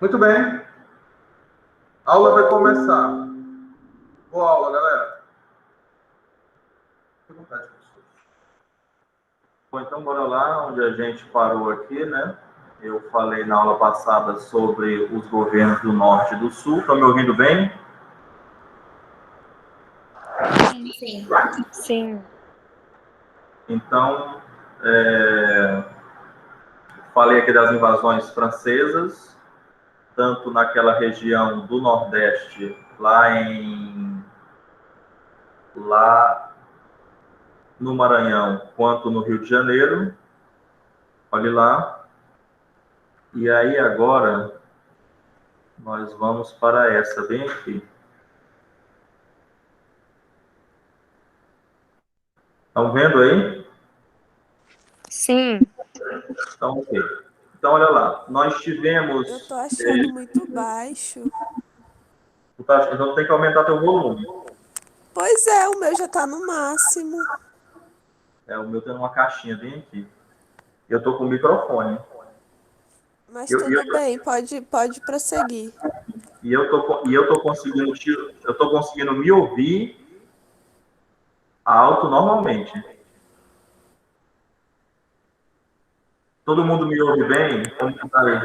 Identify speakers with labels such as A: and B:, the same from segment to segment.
A: Muito bem. A aula vai começar. Boa aula, galera. Fique à vontade, professor. Bom, então bora lá, onde a gente parou aqui, né? Eu falei na aula passada sobre os governos do Norte e do Sul. Estão me ouvindo bem?
B: Sim.
C: Sim.
A: Então, falei aqui das invasões francesas, tanto naquela região do Nordeste, lá no Maranhão, quanto no Rio de Janeiro. Olhe lá. E aí agora nós vamos para essa bem aqui. Estão vendo aí?
C: Sim.
A: Então, ok. Então, olha lá. Nós tivemos...
B: Eu tô achando muito baixo.
A: Então, tem que aumentar teu volume.
B: Pois é, o meu já tá no máximo.
A: O meu tem uma caixinha bem aqui. Eu tô com o microfone.
B: Mas
A: E
B: tudo bem, pode prosseguir.
A: eu tô conseguindo me ouvir alto normalmente. Todo mundo me ouve bem? Como que tá aí?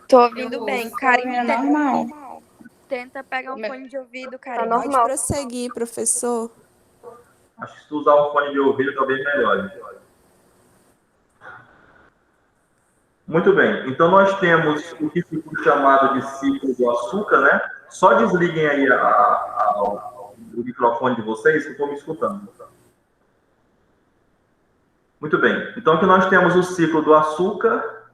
C: Tô ouvindo bem. Karine,
D: normal.
C: tenta pegar um fone de ouvido,
D: Tá
C: Karine.
B: Pode
D: normal.
B: prosseguir, professor.
A: Acho que se tu usar um fone de ouvido, talvez melhore. Muito bem. Então, nós temos o que ficou chamado de ciclo do açúcar, né? Só desliguem aí o microfone de vocês, que eu estou me escutando. Muito bem. Então, aqui nós temos o ciclo do açúcar,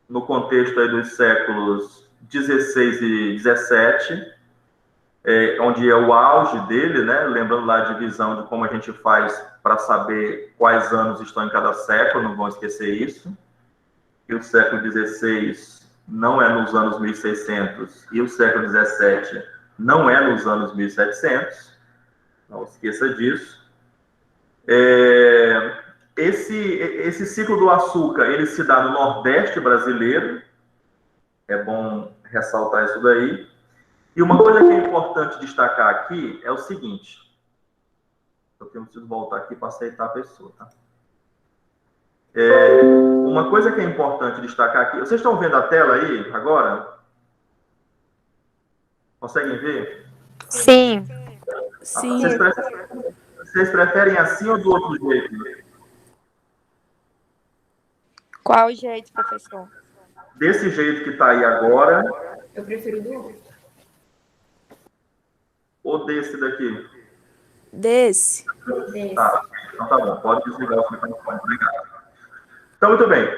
A: no contexto aí dos séculos 16 e 17, onde é o auge dele, né? Lembrando lá a divisão de como a gente faz para saber quais anos estão em cada século, não vão esquecer isso. E o século XVI não é nos anos 1600 e o século XVII não é nos anos 1700. Não esqueça disso. Esse ciclo do açúcar, ele se dá no Nordeste brasileiro. É bom ressaltar isso daí. E uma coisa que é importante destacar aqui é o seguinte. Eu preciso voltar aqui para aceitar a pessoa, tá? Uma coisa que é importante destacar aqui. Vocês estão vendo a tela aí agora? Conseguem ver?
C: Sim.
B: Sim.
A: Vocês preferem assim ou do outro jeito?
C: Qual o jeito, professor?
A: Desse jeito que está aí agora,
D: Eu prefiro do outro.
A: ou desse daqui?
B: Desse.
A: Tá, então tá bom. Pode desligar o microfone. Obrigado. Então, muito bem.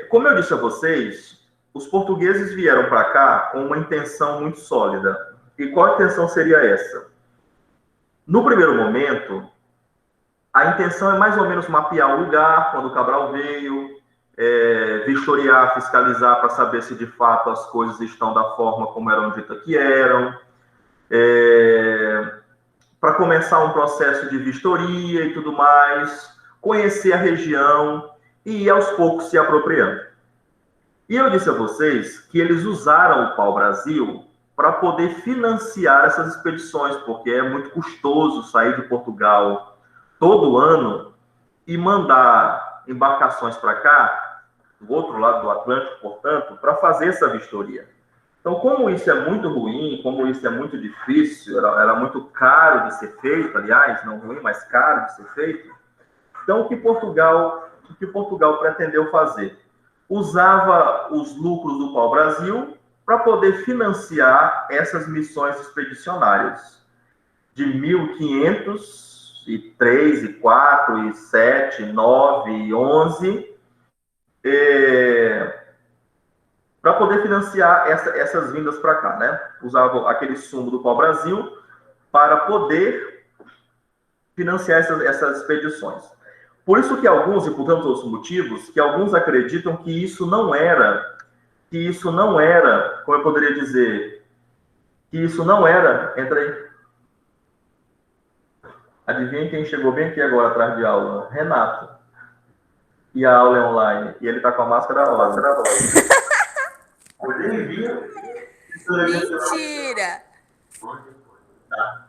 A: Como eu disse a vocês, os portugueses vieram para cá com uma intenção muito sólida. E qual intenção seria essa? No primeiro momento, a intenção é mais ou menos mapear o lugar, quando o Cabral veio, vistoriar, fiscalizar para saber se de fato as coisas estão da forma como eram ditas que eram, para começar um processo de vistoria e tudo mais, conhecer a região e ir aos poucos se apropriando. E eu disse a vocês que eles usaram o pau-brasil para poder financiar essas expedições, porque é muito custoso sair de Portugal todo ano e mandar embarcações para cá, do outro lado do Atlântico, portanto, para fazer essa vistoria. Então, como isso é muito ruim, como isso é muito difícil, era muito caro de ser feito, aliás, não ruim, mas caro de ser feito, então o que Portugal pretendeu fazer? Usava os lucros do pau-brasil para poder financiar essas missões expedicionárias de 1503, e 4, e 7, 9, e 11, para poder financiar essas vindas para cá, né? Usava aquele sumo do pau-brasil para poder financiar essas expedições. Por isso que alguns, e por tantos outros motivos, que alguns acreditam que isso não era, como eu poderia dizer, que isso não era, entra aí. Adivinha quem chegou bem aqui agora atrás de aula? Renato. E a aula é online. E ele tá com a máscara rosa.
B: Mentira!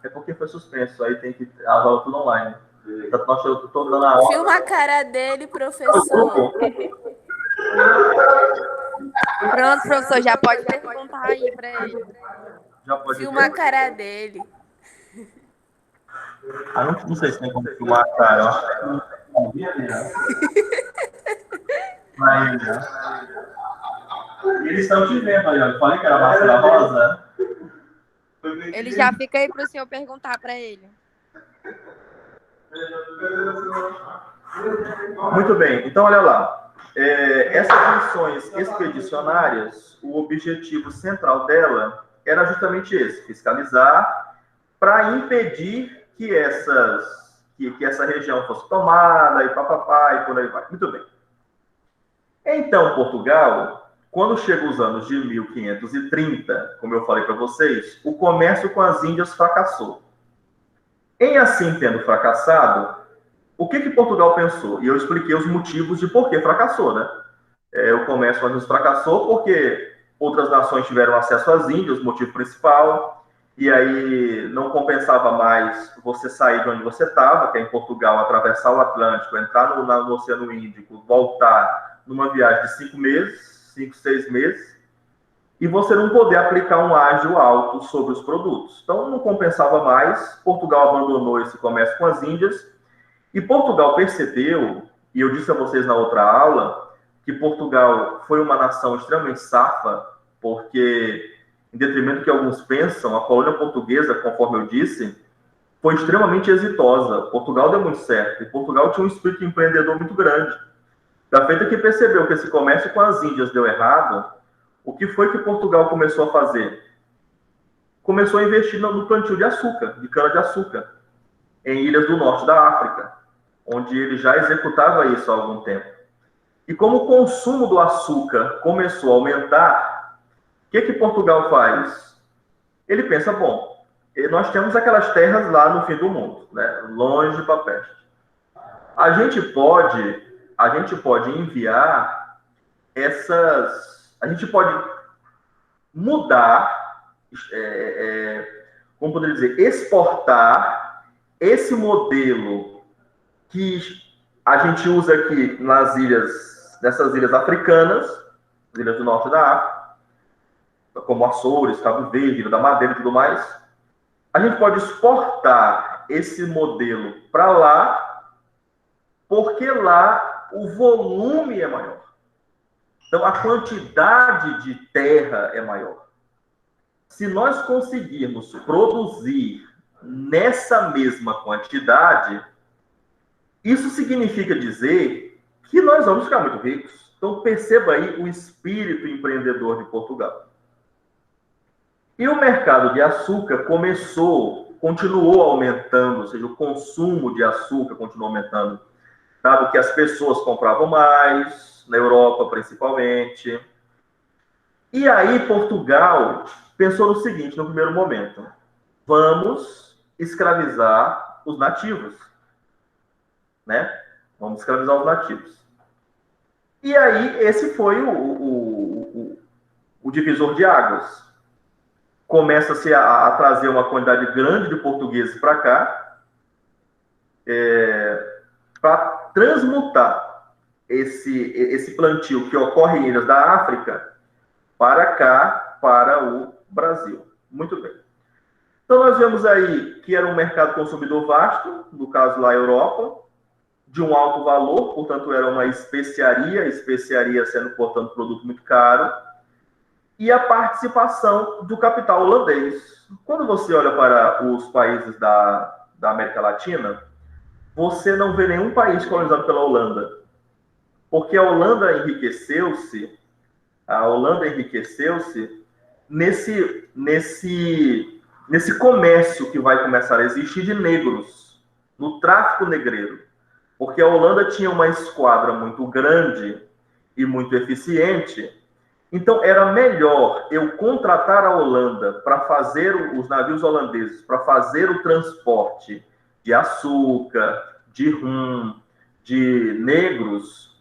A: É porque foi suspenso, aí tem que avala tudo online. Nós eu tô dando a aula.
B: Filma a cara dele,
A: O
B: professor.
A: grupo,
C: Pronto, professor, já pode perguntar aí pra ele.
A: já pode
B: Filma a
A: ver.
B: cara dele.
A: Ah, não sei se tem como filmar a cara. Eu acho que não né? Aí, né? Eles estão te vendo aí, ó. Eu falei que era a Marcela Rosa.
C: Ele já fica aí pro senhor perguntar pra ele.
A: Muito bem, então olha lá. Essas missões expedicionárias, o objetivo central dela era justamente esse: fiscalizar para impedir que essa região fosse tomada e papapá e por aí vai. Muito bem. Então, Portugal, quando chega os anos de 1530, como eu falei para vocês, o comércio com as Índias fracassou. Em assim tendo fracassado, o que Portugal pensou? E eu expliquei os motivos de por que fracassou, né? O comércio com as Índias fracassou porque outras nações tiveram acesso às Índias, o motivo principal, e aí não compensava mais você sair de onde você estava, que é em Portugal, atravessar o Atlântico, entrar no Oceano Índico, voltar numa viagem de 5 meses, 5, 6 meses, e você não poder aplicar um ágio alto sobre os produtos. Então, não compensava mais, Portugal abandonou esse comércio com as Índias, e Portugal percebeu, e eu disse a vocês na outra aula, que Portugal foi uma nação extremamente safa, porque, em detrimento do que alguns pensam, a colônia portuguesa, conforme eu disse, foi extremamente exitosa. Portugal deu muito certo, e Portugal tinha um espírito empreendedor muito grande. Da feita que percebeu que esse comércio com as Índias deu errado, o que foi que Portugal começou a fazer? Começou a investir no plantio de açúcar, de cana-de-açúcar, em ilhas do norte da África, onde ele já executava isso há algum tempo. E como o consumo do açúcar começou a aumentar, o que Portugal faz? Ele pensa, bom, nós temos aquelas terras lá no fim do mundo, né, longe para peste. A gente pode enviar a gente pode mudar, como poderia dizer, exportar esse modelo que a gente usa aqui nessas ilhas africanas, as ilhas do norte da África, como Açores, Cabo Verde, Ilha da Madeira e tudo mais. A gente pode exportar esse modelo para lá, porque lá o volume é maior. Então, a quantidade de terra é maior. Se nós conseguirmos produzir nessa mesma quantidade, isso significa dizer que nós vamos ficar muito ricos. Então, perceba aí o espírito empreendedor de Portugal. E o mercado de açúcar continuou aumentando, ou seja, o consumo de açúcar continuou aumentando, dado que as pessoas compravam mais, na Europa principalmente. E aí Portugal pensou no seguinte, no primeiro momento: vamos escravizar os nativos, né? Vamos escravizar os nativos. E aí esse foi o divisor de águas. Começa-se a trazer uma quantidade grande de portugueses para cá, para transmutar esse plantio que ocorre em ilhas da África para cá, para o Brasil. Muito bem. Então, nós vemos aí que era um mercado consumidor vasto, no caso lá a Europa, de um alto valor, portanto, era uma especiaria sendo, portanto, produto muito caro, e a participação do capital holandês. Quando você olha para os países da América Latina, você não vê nenhum país colonizado pela Holanda, porque a Holanda enriqueceu-se nesse comércio que vai começar a existir de negros, no tráfico negreiro. Porque a Holanda tinha uma esquadra muito grande e muito eficiente, então era melhor eu contratar a Holanda para fazer, os navios holandeses, para fazer o transporte de açúcar, de rum, de negros,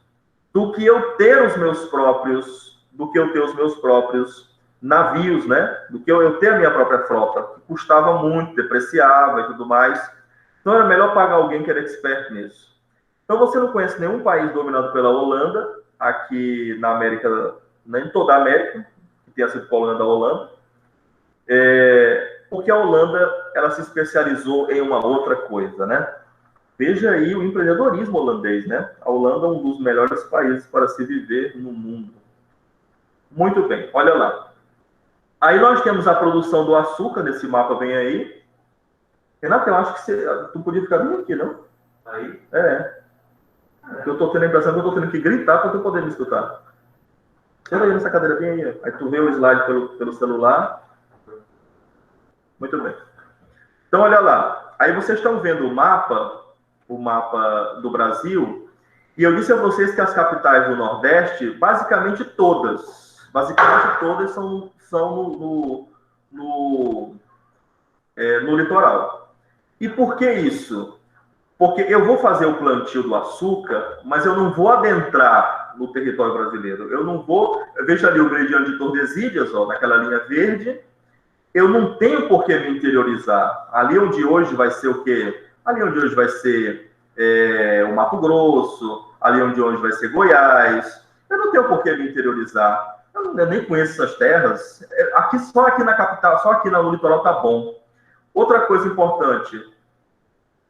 A: do que eu ter os meus próprios do que eu ter os meus próprios navios, né? Do que eu ter a minha própria frota, que custava muito, depreciava e tudo mais. Então era melhor pagar alguém que era expert nisso. Então você não conhece nenhum país dominado pela Holanda, aqui na América, nem toda a América, que tenha sido colônia da Holanda, porque a Holanda ela se especializou em uma outra coisa, né? Veja aí o empreendedorismo holandês, né? A Holanda é um dos melhores países para se viver no mundo. Muito bem, olha lá. Aí nós temos a produção do açúcar, nesse mapa bem aí. Renato, eu acho que tu podia ficar bem aqui, não? Aí? Eu tô tendo a impressão que eu tô tendo que gritar para tu poder me escutar. Senta aí nessa cadeira bem aí. Aí tu vê o slide pelo celular. Muito bem. Então, olha lá. Aí vocês estão vendo o mapa do Brasil, e eu disse a vocês que as capitais do Nordeste, basicamente todas são no litoral. E por que isso? Porque eu vou fazer o plantio do açúcar, mas eu não vou adentrar no território brasileiro. Eu não vou... Veja ali o gradiente de Tordesilhas, ó, naquela linha verde. Eu não tenho por que me interiorizar. Ali onde hoje vai ser o quê? Ali onde hoje vai ser o Mato Grosso, ali onde hoje vai ser Goiás. Eu não tenho por que me interiorizar. Eu nem conheço essas terras. Só aqui na capital, só aqui no litoral tá bom. Outra coisa importante,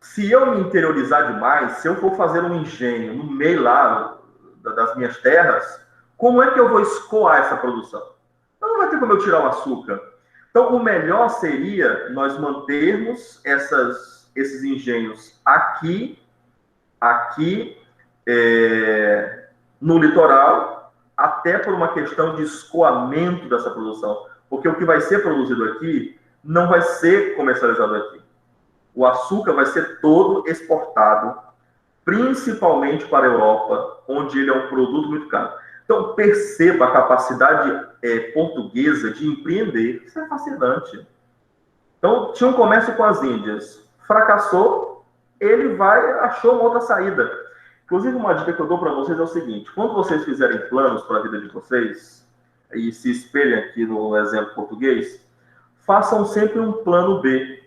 A: se eu me interiorizar demais, se eu for fazer um engenho no meio lá das minhas terras, como é que eu vou escoar essa produção? Então não vai ter como eu tirar o açúcar. Então o melhor seria nós mantermos esses engenhos aqui no litoral, até por uma questão de escoamento dessa produção. Porque o que vai ser produzido aqui não vai ser comercializado aqui. O açúcar vai ser todo exportado, principalmente para a Europa, onde ele é um produto muito caro. Então, perceba a capacidade portuguesa de empreender. Isso é fascinante. Então, tinha um comércio com as Índias. Fracassou, ele achou uma outra saída. Inclusive, uma dica que eu dou para vocês é o seguinte. Quando vocês fizerem planos para a vida de vocês, e se espelhem aqui no exemplo português, façam sempre um plano B.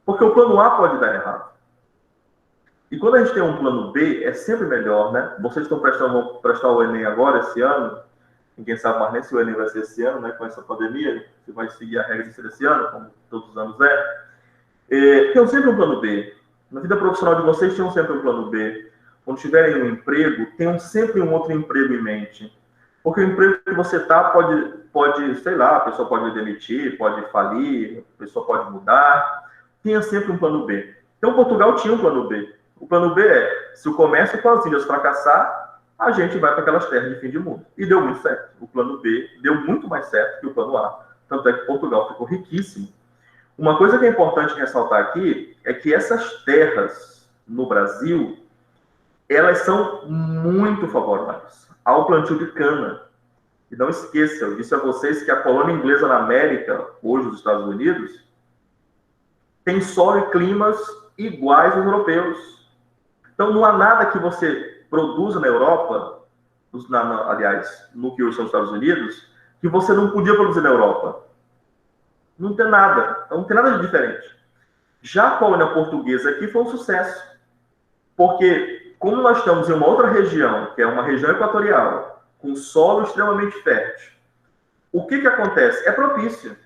A: Porque o plano A pode dar errado. E quando a gente tem um plano B, é sempre melhor, né? Vocês vão prestar o Enem agora, esse ano. Ninguém sabe mais nem se o Enem vai ser esse ano, né? Com essa pandemia, se vai seguir a regra de ser esse ano, como todos os anos Tenham sempre um plano B. Na vida profissional de vocês, tenham sempre um plano B. Quando tiverem um emprego, tenham sempre um outro emprego em mente. Porque o emprego que você está pode, sei lá, a pessoa pode demitir, pode falir, a pessoa pode mudar. Tenha sempre um plano B. Então, Portugal tinha um plano B. O plano B é, se o comércio com as ilhas fracassar, a gente vai para aquelas terras de fim de mundo. E deu muito certo. O plano B deu muito mais certo que o plano A. Tanto é que Portugal ficou riquíssimo. Uma coisa que é importante ressaltar aqui é que essas terras no Brasil, elas são muito favoráveis ao plantio de cana. E não esqueçam, eu disse a vocês que a colônia inglesa na América, hoje os Estados Unidos, tem solo e climas iguais aos europeus. Então, não há nada que você produza na Europa, aliás, no que hoje são os Estados Unidos, que você não podia produzir na Europa. Não tem nada. Então, não tem nada de diferente. Já a colônia portuguesa aqui foi um sucesso. Porque, como nós estamos em uma outra região, que é uma região equatorial, com solo extremamente fértil, o que acontece? É propício.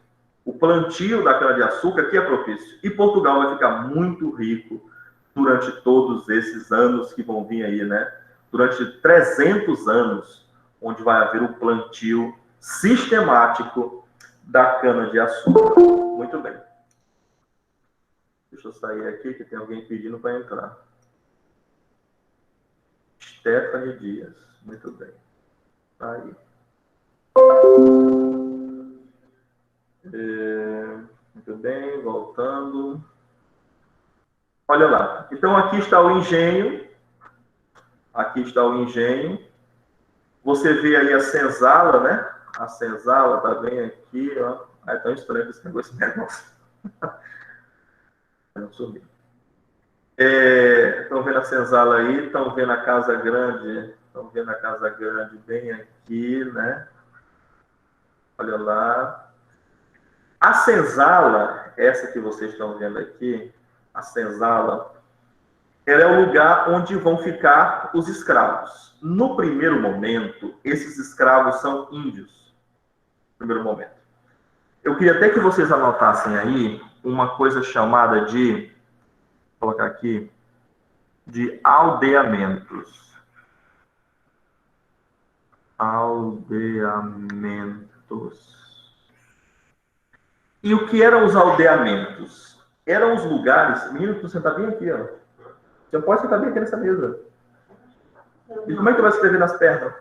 A: O plantio da cana-de-açúcar aqui é propício. E Portugal vai ficar muito rico durante todos esses anos que vão vir aí, né? Durante 300 anos, onde vai haver o plantio sistemático da cana-de-açúcar. Muito bem. Deixa eu sair aqui, que tem alguém pedindo para entrar. Stephanie Dias. Muito bem. Aí. Muito bem, voltando. Olha lá. Então, aqui está o engenho. Aqui está o engenho. Você vê aí a senzala, né? A senzala tá bem aqui, ó. É tão estranho esse negócio. Não sumiu. Estão vendo a senzala aí, estão vendo a casa grande, bem aqui, né? Olha lá. A senzala, essa que vocês estão vendo aqui, a senzala, ela é o lugar onde vão ficar os escravos. No primeiro momento, esses escravos são índios. No primeiro momento. Eu queria até que vocês anotassem aí uma coisa chamada de, vou colocar aqui, de aldeamentos. Aldeamentos. E o que eram os aldeamentos? Eram os lugares... Menino, tu senta bem aqui, ó. Você pode sentar bem aqui nessa mesa. E como é que tu vai escrever nas pernas?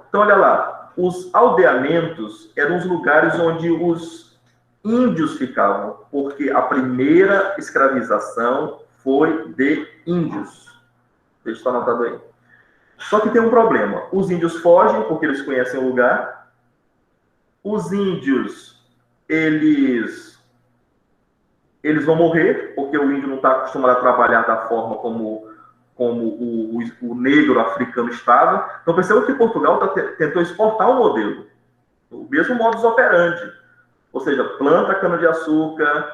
A: Então, olha lá. Os aldeamentos eram os lugares onde os índios ficavam, porque a primeira escravização foi de índios. Deixa eu estar anotado aí. Só que tem um problema. Os índios fogem porque eles conhecem o lugar. Os índios, eles vão morrer, porque o índio não está acostumado a trabalhar da forma como o negro africano estava. Então, perceba que Portugal tentou exportar um modelo, o mesmo modus operandi. Ou seja, planta a cana-de-açúcar,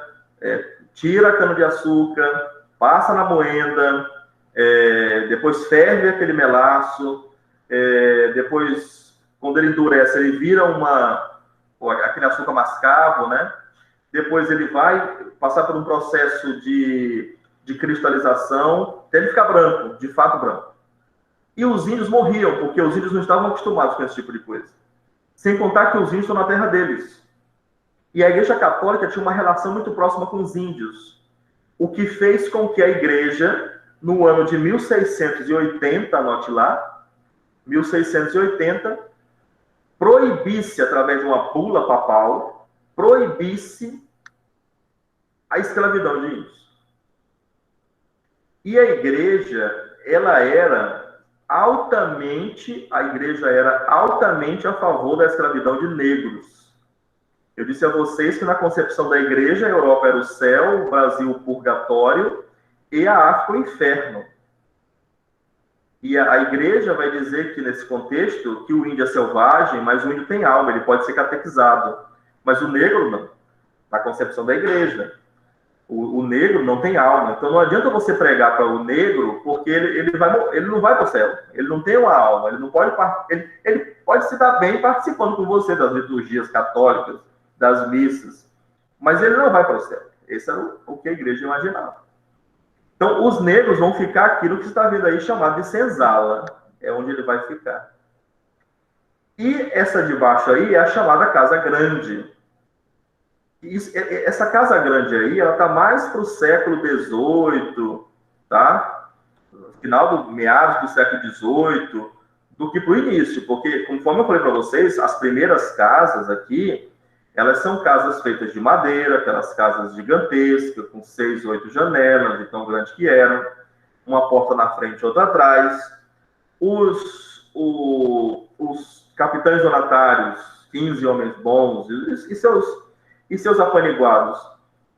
A: tira a cana-de-açúcar, passa na moenda, depois ferve aquele melaço, depois, quando ele endurece, ele vira aquele açúcar mascavo, né? Depois ele vai passar por um processo de cristalização, até ele ficar branco, de fato branco. E os índios morriam, porque os índios não estavam acostumados com esse tipo de coisa. Sem contar que os índios estão na terra deles. E a Igreja Católica tinha uma relação muito próxima com os índios, o que fez com que a Igreja, no ano de 1680, anote lá, 1680, proibisse, através de uma bula papal, proibisse a escravidão de índios. E a Igreja, a Igreja era altamente a favor da escravidão de negros. Eu disse a vocês que na concepção da Igreja, a Europa era o céu, o Brasil o purgatório e a África o inferno. E a Igreja vai dizer que, nesse contexto, que o índio é selvagem, mas o índio tem alma, ele pode ser catequizado. Mas o negro não, na concepção da Igreja. O negro não tem alma. Então não adianta você pregar para o negro, porque ele não vai para o céu. Ele não tem uma alma. Ele pode se dar bem participando com você das liturgias católicas, das missas, mas ele não vai para o céu. Esse era o que a Igreja imaginava. Então os negros vão ficar aqui no que está vendo aí chamado de senzala. É onde ele vai ficar. E essa de baixo aí é a chamada Casa Grande. Essa Casa Grande aí, ela está mais para o século XVIII, tá? Final do meados do século XVIII, do que para o início, porque, conforme eu falei para vocês, as primeiras casas aqui, elas são casas feitas de madeira, aquelas casas gigantescas, com 6, 8 janelas, de tão grandes que eram, uma porta na frente e outra atrás. Os capitães donatários, 15 homens bons, e seus apaniguados,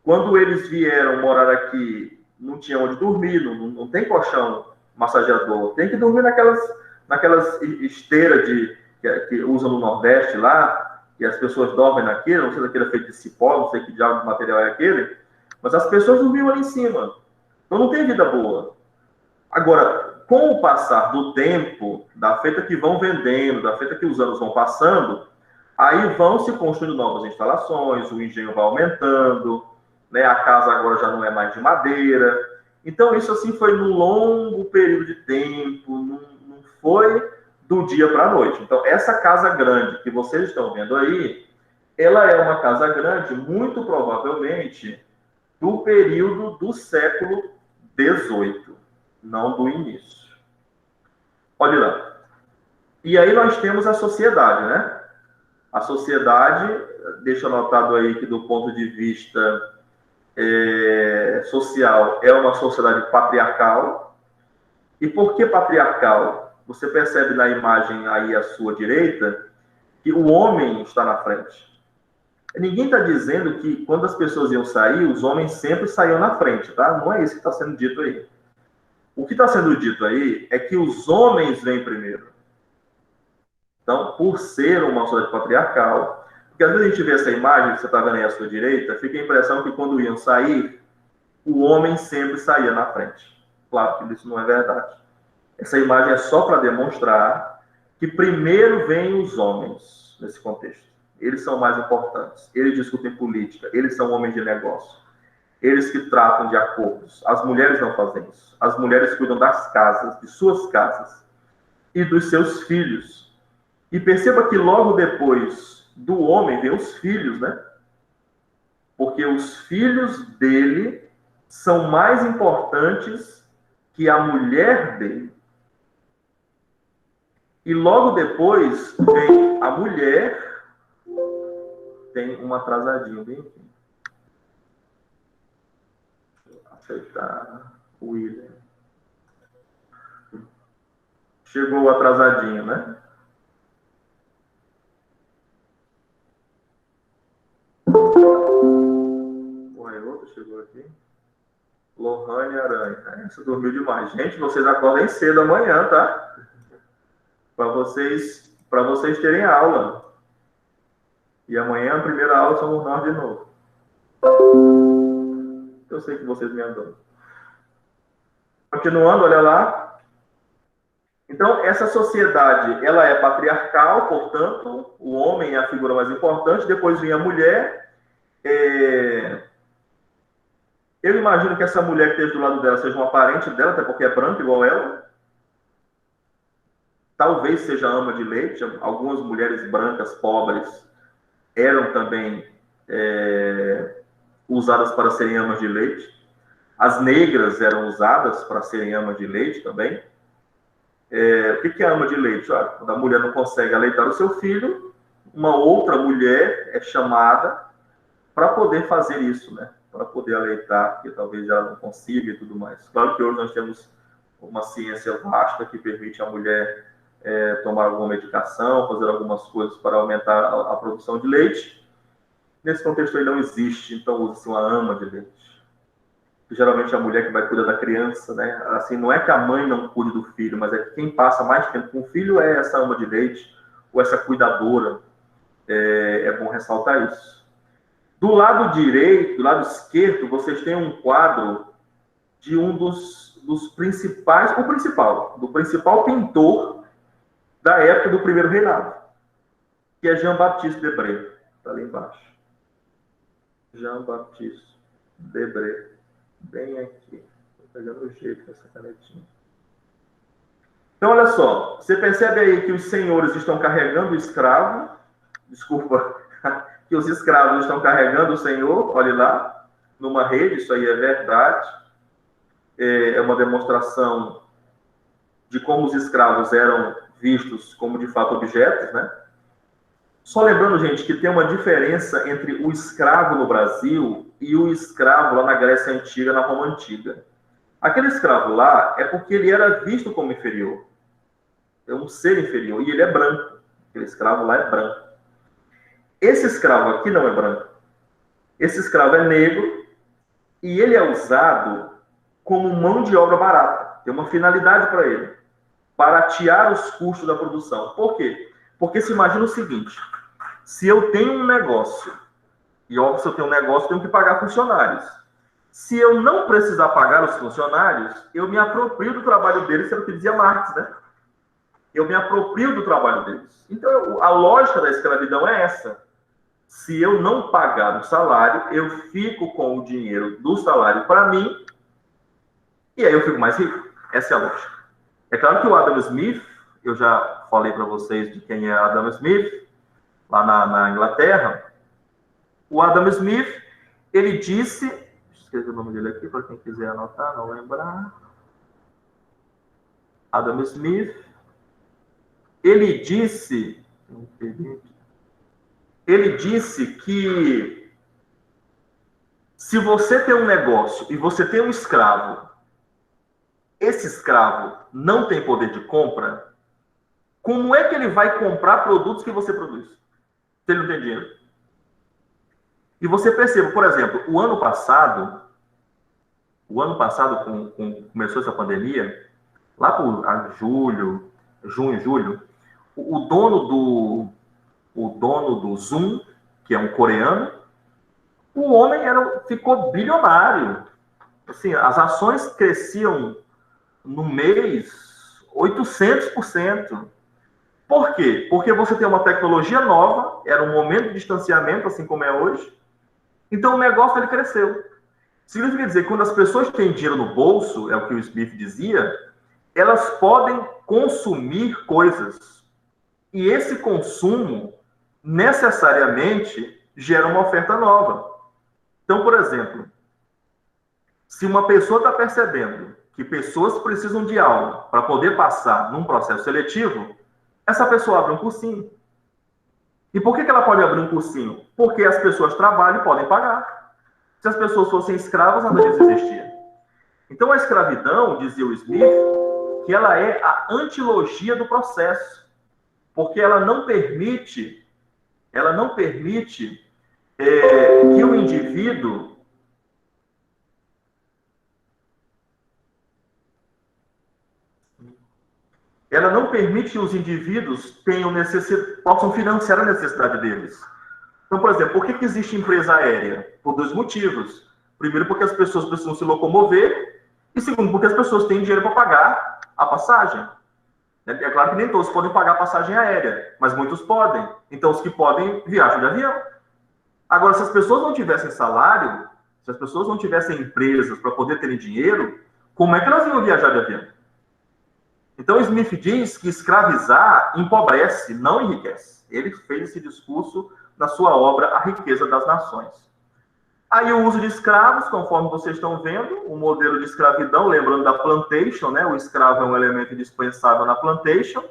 A: quando eles vieram morar aqui, não tinha onde dormir, não tem colchão massageador, tem que dormir naquelas esteiras que usam no Nordeste lá, e as pessoas dormem naquilo, não sei se aquele é feito de cipó, não sei que diabo de material é aquele, mas as pessoas dormiam ali em cima. Então não tem vida boa. Agora, com o passar do tempo, da feita que vão vendendo, da feita que os anos vão passando, aí vão se construindo novas instalações, o engenho vai aumentando, né? A casa agora já não é mais de madeira. Então, isso assim foi num longo período de tempo, não foi do dia para a noite. Então, essa Casa Grande que vocês estão vendo aí, ela é uma casa grande, muito provavelmente, do período do século XVIII, não do início. Olha lá. E aí nós temos a sociedade, né? A sociedade, deixa anotado aí que do ponto de vista social, é uma sociedade patriarcal. E por que patriarcal? Você percebe na imagem aí à sua direita que o homem está na frente. Ninguém está dizendo que quando as pessoas iam sair, os homens sempre saíam na frente, tá? Não é isso que está sendo dito aí. O que está sendo dito aí é que os homens vêm primeiro. Então, por ser uma sociedade patriarcal, porque às vezes a gente vê essa imagem, que você está vendo aí à sua direita, fica a impressão que quando iam sair, o homem sempre saía na frente. Claro que isso não é verdade. Essa imagem é só para demonstrar que primeiro vêm os homens nesse contexto. Eles são mais importantes. Eles discutem política. Eles são homens de negócio. Eles que tratam de acordos. As mulheres não fazem isso. As mulheres cuidam das casas, de suas casas e dos seus filhos. E perceba que logo depois do homem vem os filhos, né? Porque os filhos dele são mais importantes que a mulher dele. E logo depois vem a mulher. Tem um atrasadinho bem aqui. Deixa eu aceitar o William. Chegou o atrasadinho, né? Porra, outro chegou aqui. Lohane Aranha. Essa dormiu demais. Gente, vocês acordem cedo amanhã, tá? Para vocês terem aula. E amanhã, a primeira aula, somos nós de novo. Eu sei que vocês me adoram. Continuando, olha lá. Então, essa sociedade, ela é patriarcal, portanto, o homem é a figura mais importante, depois vem a mulher. Eu imagino que essa mulher que esteja do lado dela seja uma parente dela, até porque é branca igual ela. Talvez seja ama de leite. Algumas mulheres brancas, pobres, eram também usadas para serem amas de leite. As negras eram usadas para serem amas de leite também. O que é ama de leite? Quando a mulher não consegue aleitar o seu filho, uma outra mulher é chamada para poder fazer isso, né? Para poder aleitar, porque talvez ela não consiga e tudo mais. Claro que hoje nós temos uma ciência vasta que permite a mulher tomar alguma medicação, fazer algumas coisas para aumentar a produção de leite. Nesse contexto aí não existe, então usa-se uma ama de leite. Geralmente é a mulher que vai cuidar da criança, né? Assim, não é que a mãe não cuide do filho, mas é que quem passa mais tempo com o filho é essa ama de leite, ou essa cuidadora. É bom ressaltar isso. Do lado direito, do lado esquerdo, vocês têm um quadro de um dos principais, do principal pintor da época do primeiro reinado, que é Jean-Baptiste Debré. Está ali embaixo. Jean-Baptiste Debré. Bem aqui. Estou pegando o jeito com essa canetinha. Então, olha só. Você percebe aí que os senhores estão carregando o escravo. Desculpa. Que os escravos estão carregando o senhor. Olha lá. Numa rede. Isso aí é verdade. É uma demonstração de como os escravos eram vistos como, de fato, objetos, né? Só lembrando, gente, que tem uma diferença entre o escravo no Brasil e o escravo lá na Grécia Antiga, na Roma Antiga. Aquele escravo lá é porque ele era visto como inferior. É um ser inferior. E ele é branco. Aquele escravo lá é branco. Esse escravo aqui não é branco. Esse escravo é negro e ele é usado como mão de obra barata. Tem uma finalidade para ele. Baratear os custos da produção. Por quê? Porque se imagina o seguinte. Se eu tenho um negócio, e óbvio, se eu tenho um negócio, eu tenho que pagar funcionários. Se eu não precisar pagar os funcionários, eu me aproprio do trabalho deles, era o que dizia Marx, né? Eu me aproprio do trabalho deles. Então, a lógica da escravidão é essa. Se eu não pagar o salário, eu fico com o dinheiro do salário para mim, e aí eu fico mais rico. Essa é a lógica. É claro que o Adam Smith, eu já falei para vocês de quem é Adam Smith, lá na Inglaterra. O Adam Smith, ele disse... Deixa eu escrever o nome dele aqui, para quem quiser anotar, não lembrar. Adam Smith. Ele disse que se você tem um negócio e você tem um escravo, esse escravo não tem poder de compra, como é que ele vai comprar produtos que você produz? Se ele não tem dinheiro. E você percebe, por exemplo, o ano passado, começou essa pandemia, lá por junho, julho, o dono do Zoom, que é um coreano, o homem ficou bilionário. Assim, as ações cresciam no mês 800%. Por quê? Porque você tem uma tecnologia nova, era um momento de distanciamento, assim como é hoje, então o negócio ele cresceu. Significa dizer que quando as pessoas têm dinheiro no bolso, é o que o Smith dizia, elas podem consumir coisas. E esse consumo, necessariamente, gera uma oferta nova. Então, por exemplo, se uma pessoa está percebendo que pessoas precisam de algo para poder passar num processo seletivo, essa pessoa abre um cursinho. E por que ela pode abrir um cursinho? Porque as pessoas trabalham e podem pagar. Se as pessoas fossem escravas, nada disso existia. Então, a escravidão, dizia o Smith, que ela é a antilogia do processo, porque ela não permite que o indivíduo que os indivíduos possam financiar a necessidade deles. Então, por exemplo, por que existe empresa aérea? Por dois motivos. Primeiro, porque as pessoas precisam se locomover, e segundo, porque as pessoas têm dinheiro para pagar a passagem. É claro que nem todos podem pagar a passagem aérea, mas muitos podem. Então, os que podem viajam de avião. Agora, se as pessoas não tivessem salário, se as pessoas não tivessem empresas para poder terem dinheiro, como é que elas iam viajar de avião? Então, Smith diz que escravizar empobrece, não enriquece. Ele fez esse discurso na sua obra A Riqueza das Nações. Aí o uso de escravos, conforme vocês estão vendo, o modelo de escravidão, lembrando da plantation, né? O escravo é um elemento indispensável na plantation.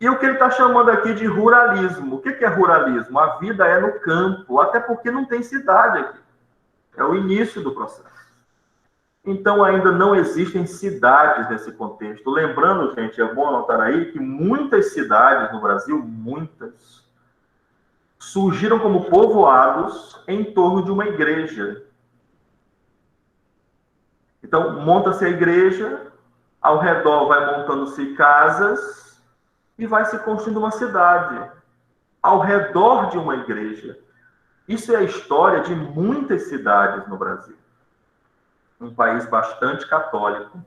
A: E o que ele está chamando aqui de ruralismo. O que é ruralismo? A vida é no campo, até porque não tem cidade aqui. É o início do processo. Então, ainda não existem cidades nesse contexto. Lembrando, gente, é bom anotar aí que muitas cidades no Brasil, muitas, surgiram como povoados em torno de uma igreja. Então, monta-se a igreja, ao redor vai montando-se casas e vai se construindo uma cidade ao redor de uma igreja. Isso é a história de muitas cidades no Brasil. Um país bastante católico.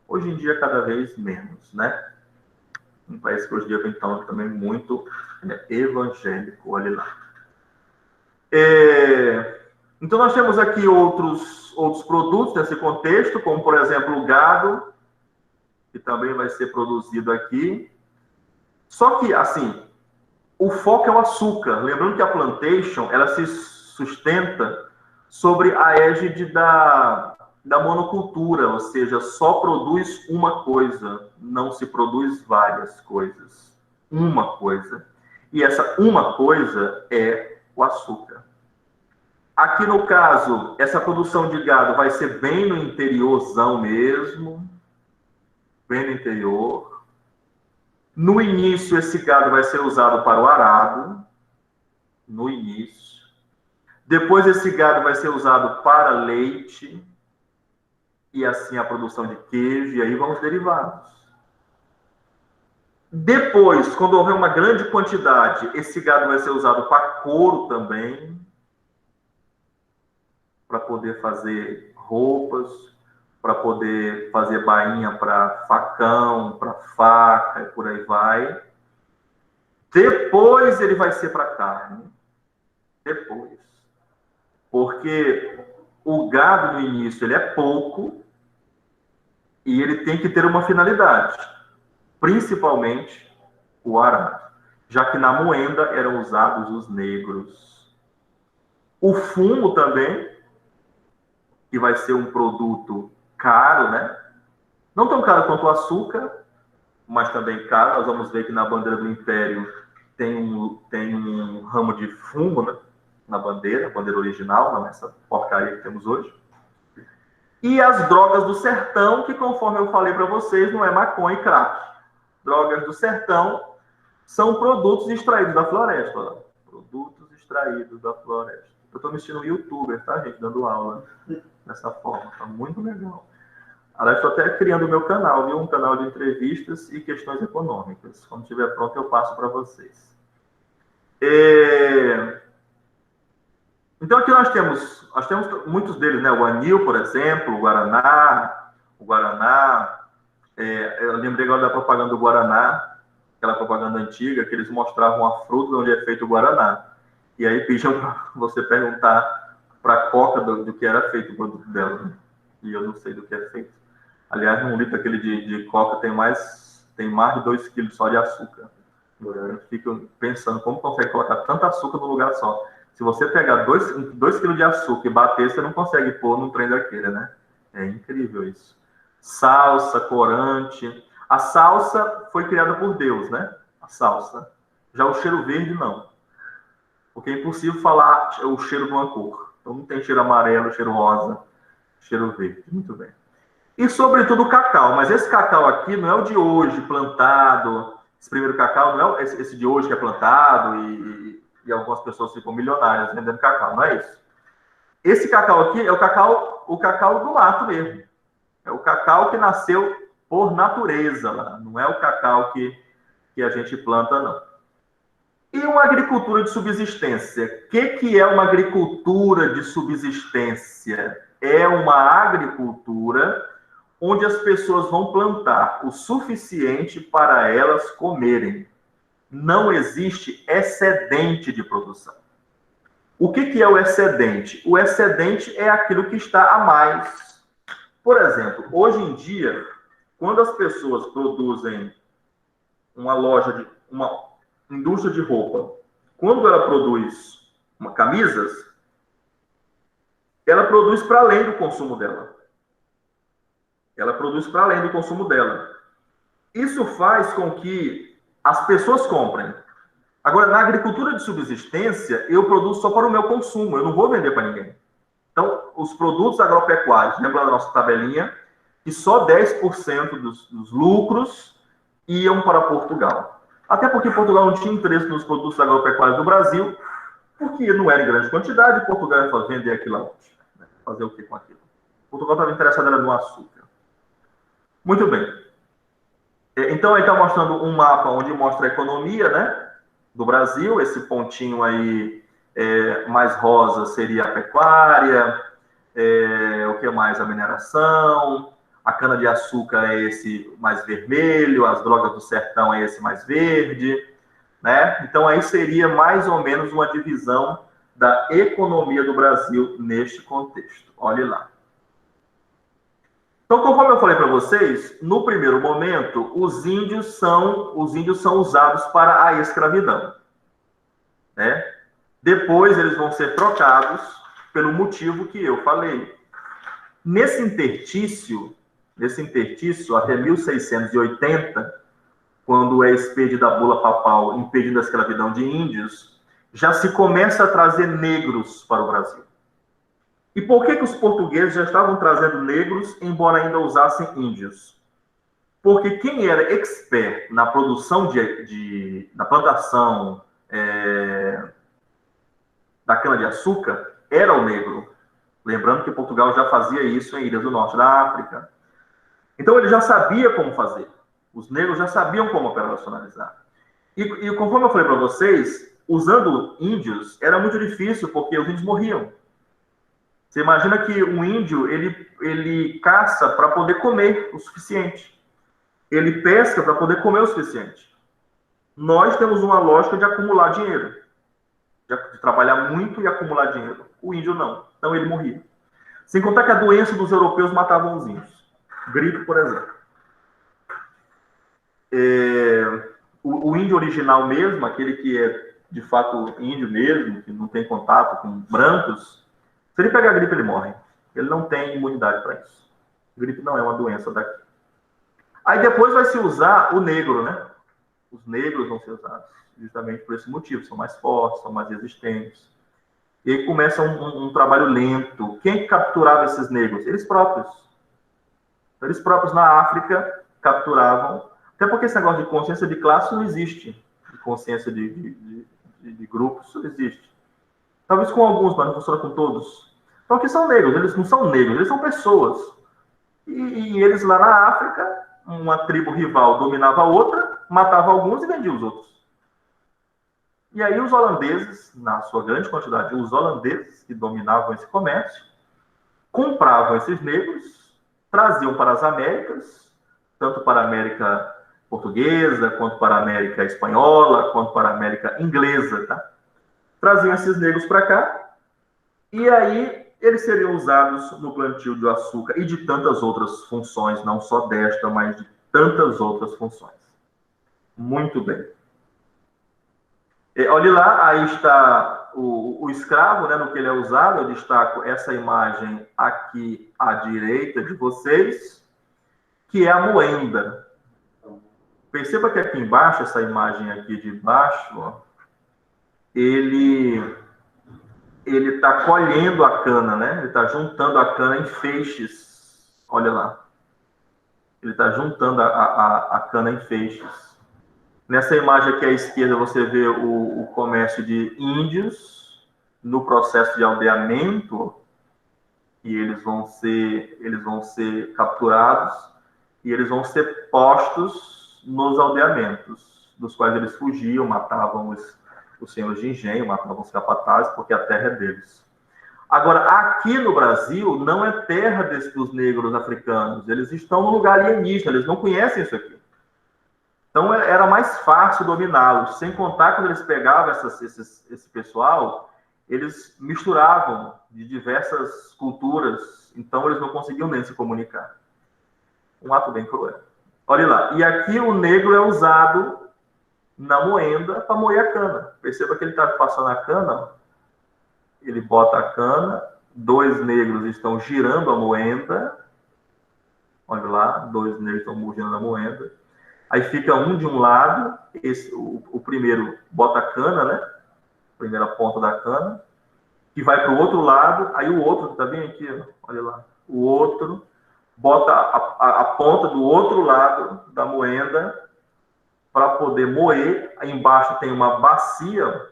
A: Hoje em dia, cada vez menos, né? Um país que hoje em dia vem então, também muito evangélico, olha lá. Então, nós temos aqui outros produtos nesse contexto, como, por exemplo, o gado, que também vai ser produzido aqui. Só que, assim, o foco é o açúcar. Lembrando que a plantation, ela se sustenta sobre a égide da monocultura, ou seja, só produz uma coisa, não se produz várias coisas. Uma coisa. E essa uma coisa é o açúcar. Aqui no caso, essa produção de gado vai ser bem no interiorzão mesmo, bem no interior. No início, esse gado vai ser usado para o arado, no início. Depois, esse gado vai ser usado para leite, e assim a produção de queijo, e aí vão os derivados. Depois, quando houver uma grande quantidade, esse gado vai ser usado para couro também, para poder fazer roupas, para poder fazer bainha para facão, para faca, e por aí vai. Depois ele vai ser para carne. Depois. Porque o gado no início ele é pouco e ele tem que ter uma finalidade, principalmente o arado, já que na moenda eram usados os negros. O fumo também, que vai ser um produto caro, né? Não tão caro quanto o açúcar, mas também caro. Nós vamos ver que na bandeira do Império tem um ramo de fumo, né? Na bandeira original, não essa porcaria que temos hoje. E as drogas do sertão, que conforme eu falei para vocês, não é maconha e crack. Drogas do sertão são produtos extraídos da floresta. Ó. Produtos extraídos da floresta. Eu estou me sentindo um youtuber, tá, gente? Dando aula dessa forma. Tá muito legal. Aliás, estou até criando o meu canal, viu? Um canal de entrevistas e questões econômicas. Quando estiver pronto, eu passo para vocês. Então, aqui nós temos muitos deles, né? O Anil, por exemplo, o Guaraná. Eu lembrei agora da propaganda do Guaraná, aquela propaganda antiga, que eles mostravam a fruta onde é feito o Guaraná. E aí pediam para você perguntar para a Coca do que era feito o produto dela. Né? E eu não sei do que é feito. Aliás, um litro aquele de Coca tem mais de 2 quilos só de açúcar. Eu fico pensando como consegue colocar tanto açúcar num lugar só. Se você pegar 2 quilos de açúcar e bater, você não consegue pôr num trem daquele, né? É incrível isso. Salsa, corante. A salsa foi criada por Deus, né? A salsa. Já o cheiro verde, não. Porque é impossível falar o cheiro de uma cor. Então não tem cheiro amarelo, cheiro rosa, cheiro verde. Muito bem. E, sobretudo, o cacau. Mas esse cacau aqui não é o de hoje, plantado. Esse primeiro cacau não é esse de hoje que é plantado e algumas pessoas ficam milionárias vendendo cacau. Não é isso. Esse cacau aqui é o cacau do mato mesmo. É o cacau que nasceu por natureza. Não é o cacau que a gente planta, não. E uma agricultura de subsistência? O que é uma agricultura de subsistência? É uma agricultura onde as pessoas vão plantar o suficiente para elas comerem. Não existe excedente de produção. O que é o excedente? O excedente é aquilo que está a mais. Por exemplo, hoje em dia, quando as pessoas produzem uma indústria de roupa, quando ela produz camisas, ela produz para além do consumo dela. Ela produz para além do consumo dela. Isso faz com que as pessoas comprem. Agora, na agricultura de subsistência, eu produzo só para o meu consumo, eu não vou vender para ninguém. Então, os produtos agropecuários, lembra da nossa tabelinha, que só 10% dos lucros iam para Portugal. Até porque Portugal não tinha interesse nos produtos agropecuários do Brasil, porque não era em grande quantidade, Portugal ia vender aquilo lá. Fazer o que com aquilo? Portugal estava interessado no açúcar. Muito bem. Então, ele está mostrando um mapa onde mostra a economia, né, do Brasil. Esse pontinho aí mais rosa seria a pecuária, o que mais? A mineração, a cana-de-açúcar é esse mais vermelho, as drogas do sertão é esse mais verde, né? Então, aí seria mais ou menos uma divisão da economia do Brasil neste contexto. Olhe lá. Então, conforme eu falei para vocês, no primeiro momento, os índios são usados para a escravidão, né? Depois, eles vão ser trocados pelo motivo que eu falei. Nesse interstício, até 1680, quando é expedida a bula papal impedindo a escravidão de índios, já se começa a trazer negros para o Brasil. E por que os portugueses já estavam trazendo negros, embora ainda usassem índios? Porque quem era expert na produção da plantação da cana-de-açúcar era o negro. Lembrando que Portugal já fazia isso em ilhas do norte da África. Então ele já sabia como fazer. Os negros já sabiam como operacionalizar. E conforme eu falei para vocês, usando índios era muito difícil, porque os índios morriam. Você imagina que um índio, ele caça para poder comer o suficiente. Ele pesca para poder comer o suficiente. Nós temos uma lógica de acumular dinheiro. De trabalhar muito e acumular dinheiro. O índio não. Então ele morria. Sem contar que a doença dos europeus matava os índios. Gripe, por exemplo. O índio original mesmo, aquele que é de fato índio mesmo, que não tem contato com brancos, se ele pegar gripe, ele morre. Ele não tem imunidade para isso. Gripe não é uma doença daqui. Aí depois vai se usar o negro, né? Os negros vão ser usados justamente por esse motivo. São mais fortes, são mais resistentes. E aí começa um trabalho lento. Quem capturava esses negros? Eles próprios. Eles próprios na África capturavam. Até porque esse negócio de consciência de classe não existe. De consciência de grupos, isso não existe. Talvez com alguns, mas não funciona com todos. Então, que são negros? Eles não são negros, eles são pessoas. E eles lá na África, uma tribo rival dominava a outra, matava alguns e vendia os outros. E aí os holandeses, na sua grande quantidade, os holandeses que dominavam esse comércio, compravam esses negros, traziam para as Américas, tanto para a América portuguesa, quanto para a América espanhola, quanto para a América inglesa, tá? Traziam esses negros para cá, e aí eles seriam usados no plantio de açúcar e de tantas outras funções, não só desta, mas de tantas outras funções. Muito bem. Olhe lá, aí está o escravo, né, no que ele é usado. Eu destaco essa imagem aqui à direita de vocês, que é a moenda. Perceba que aqui embaixo, essa imagem aqui de baixo, ó, ele está colhendo a cana, né? Ele está juntando a cana em feixes. Olha lá. Ele está juntando a cana em feixes. Nessa imagem aqui à esquerda, você vê o comércio de índios no processo de aldeamento, e eles vão ser capturados e eles vão ser postos nos aldeamentos, dos quais eles fugiam, matavam os senhores de engenho, matavam os capatazes, porque a terra é deles. Agora, aqui no Brasil, não é terra dos negros africanos, eles estão no lugar alienígena, eles não conhecem isso aqui. Então, era mais fácil dominá-los. Sem contar, quando eles pegavam esse pessoal, eles misturavam de diversas culturas, então eles não conseguiam nem se comunicar. Um ato bem cruel. Olha lá. E aqui o negro é usado na moenda para moer a cana. Perceba que ele está passando a cana, ó. Ele bota a cana, dois negros estão girando a moenda. Olha lá, dois negros estão girando a moenda. Aí fica um de um lado, o primeiro bota a cana, né? Primeira ponta da cana, que vai para o outro lado, aí o outro, que está bem aqui, ó, olha lá, o outro bota a ponta do outro lado da moenda para poder moer. Aí embaixo tem uma bacia,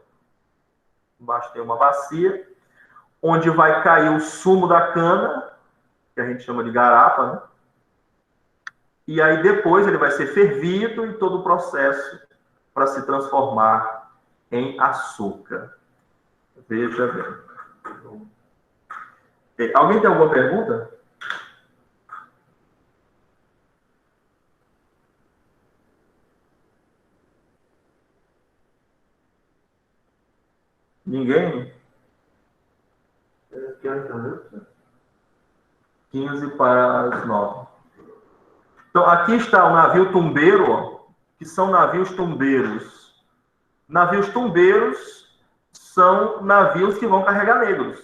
A: onde vai cair o sumo da cana, que a gente chama de garapa, né? E aí depois ele vai ser fervido e todo o processo para se transformar em açúcar. Veja bem. Alguém tem alguma pergunta? Ninguém? 15 para as 9. Então, aqui está o navio tumbeiro, ó, que são navios tumbeiros. Navios tumbeiros são navios que vão carregar negros.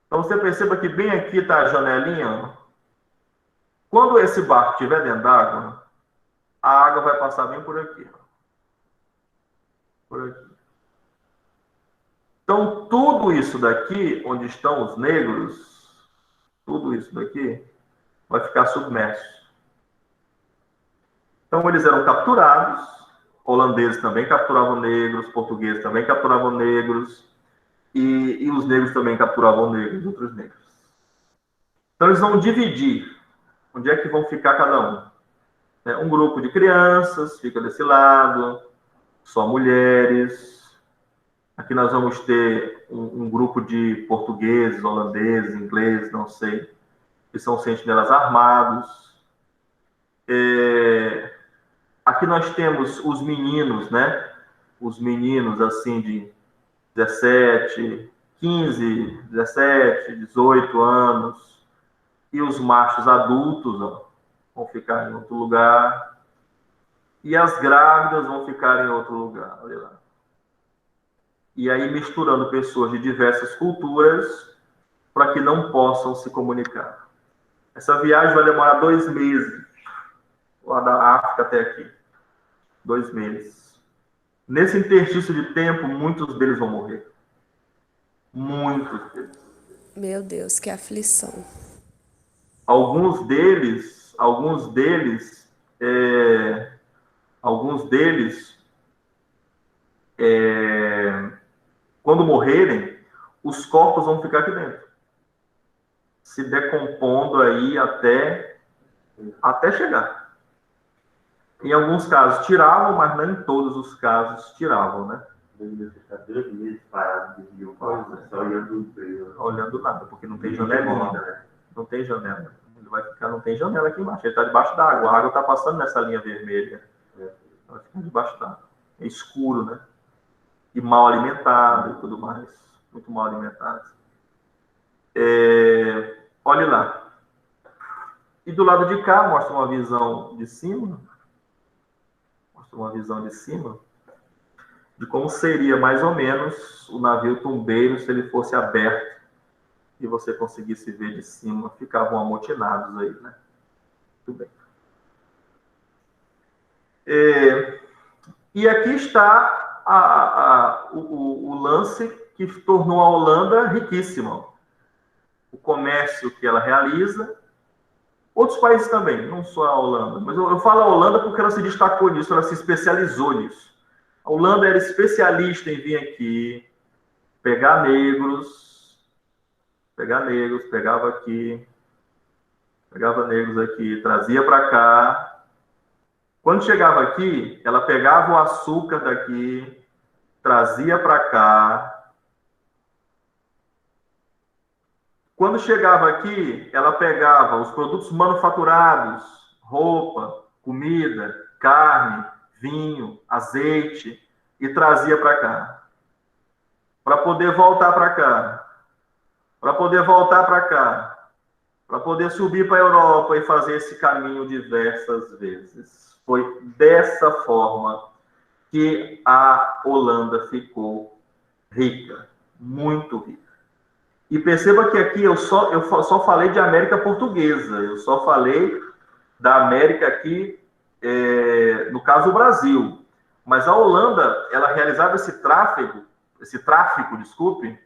A: Então, você perceba que bem aqui está a janelinha. Ó. Quando esse barco estiver dentro d'água, a água vai passar bem por aqui. Ó. Por aqui. Então, tudo isso daqui, onde estão os negros, tudo isso daqui vai ficar submerso. Então, eles eram capturados, holandeses também capturavam negros, portugueses também capturavam negros, e os negros também capturavam negros, outros negros. Então, eles vão dividir. Onde é que vão ficar cada um? Um grupo de crianças fica desse lado, só mulheres. Aqui nós vamos ter um grupo de portugueses, holandeses, ingleses, não sei, que são sentinelas armados. Aqui nós temos os meninos, né? Os meninos, assim, de 17, 15, 17, 18 anos. E os machos adultos, ó, vão ficar em outro lugar. E as grávidas vão ficar em outro lugar. Olha lá. E aí misturando pessoas de diversas culturas para que não possam se comunicar. Essa viagem vai demorar 2 meses. Lá da África até aqui. 2 meses. Nesse interstício de tempo, muitos deles vão morrer. Muitos deles.
B: Meu Deus, que aflição.
A: Alguns deles, quando morrerem, os corpos vão ficar aqui dentro. se decompondo aí até chegar. Em alguns casos tiravam, mas não em todos os casos tiravam, né? Olhando nada, porque não tem janelinha, né? Não tem janela. Ele vai ficar, não tem janela aqui embaixo. Ele está debaixo d'água. A água está passando nessa linha vermelha. Vai ficar debaixo d'água. É escuro, né? E mal alimentado e tudo mais. Muito mal alimentado. Olhe lá. E do lado de cá, mostra uma visão de cima. Mostra uma visão de cima de como seria mais ou menos o navio tumbeiro se ele fosse aberto e você conseguisse ver de cima. Ficavam amotinados aí, né? Muito bem. E aqui está o lance que tornou a Holanda riquíssima. O comércio que ela realiza. Outros países também, não só a Holanda. Mas eu falo a Holanda porque ela se destacou nisso, ela se especializou nisso. A Holanda era especialista em vir aqui, pegar negros, pegava aqui, pegava negros aqui, trazia para cá. Quando chegava aqui, ela pegava o açúcar daqui, trazia para cá. Quando chegava aqui, ela pegava os produtos manufaturados, roupa, comida, carne, vinho, azeite, e trazia para cá. Para poder voltar para cá. Para poder voltar para cá. Para poder subir para a Europa e fazer esse caminho diversas vezes. Foi dessa forma que a Holanda ficou rica. Muito rica. E perceba que aqui eu só falei de América Portuguesa. Eu só falei da América aqui, no caso o Brasil. Mas a Holanda, ela realizava esse tráfico, desculpe,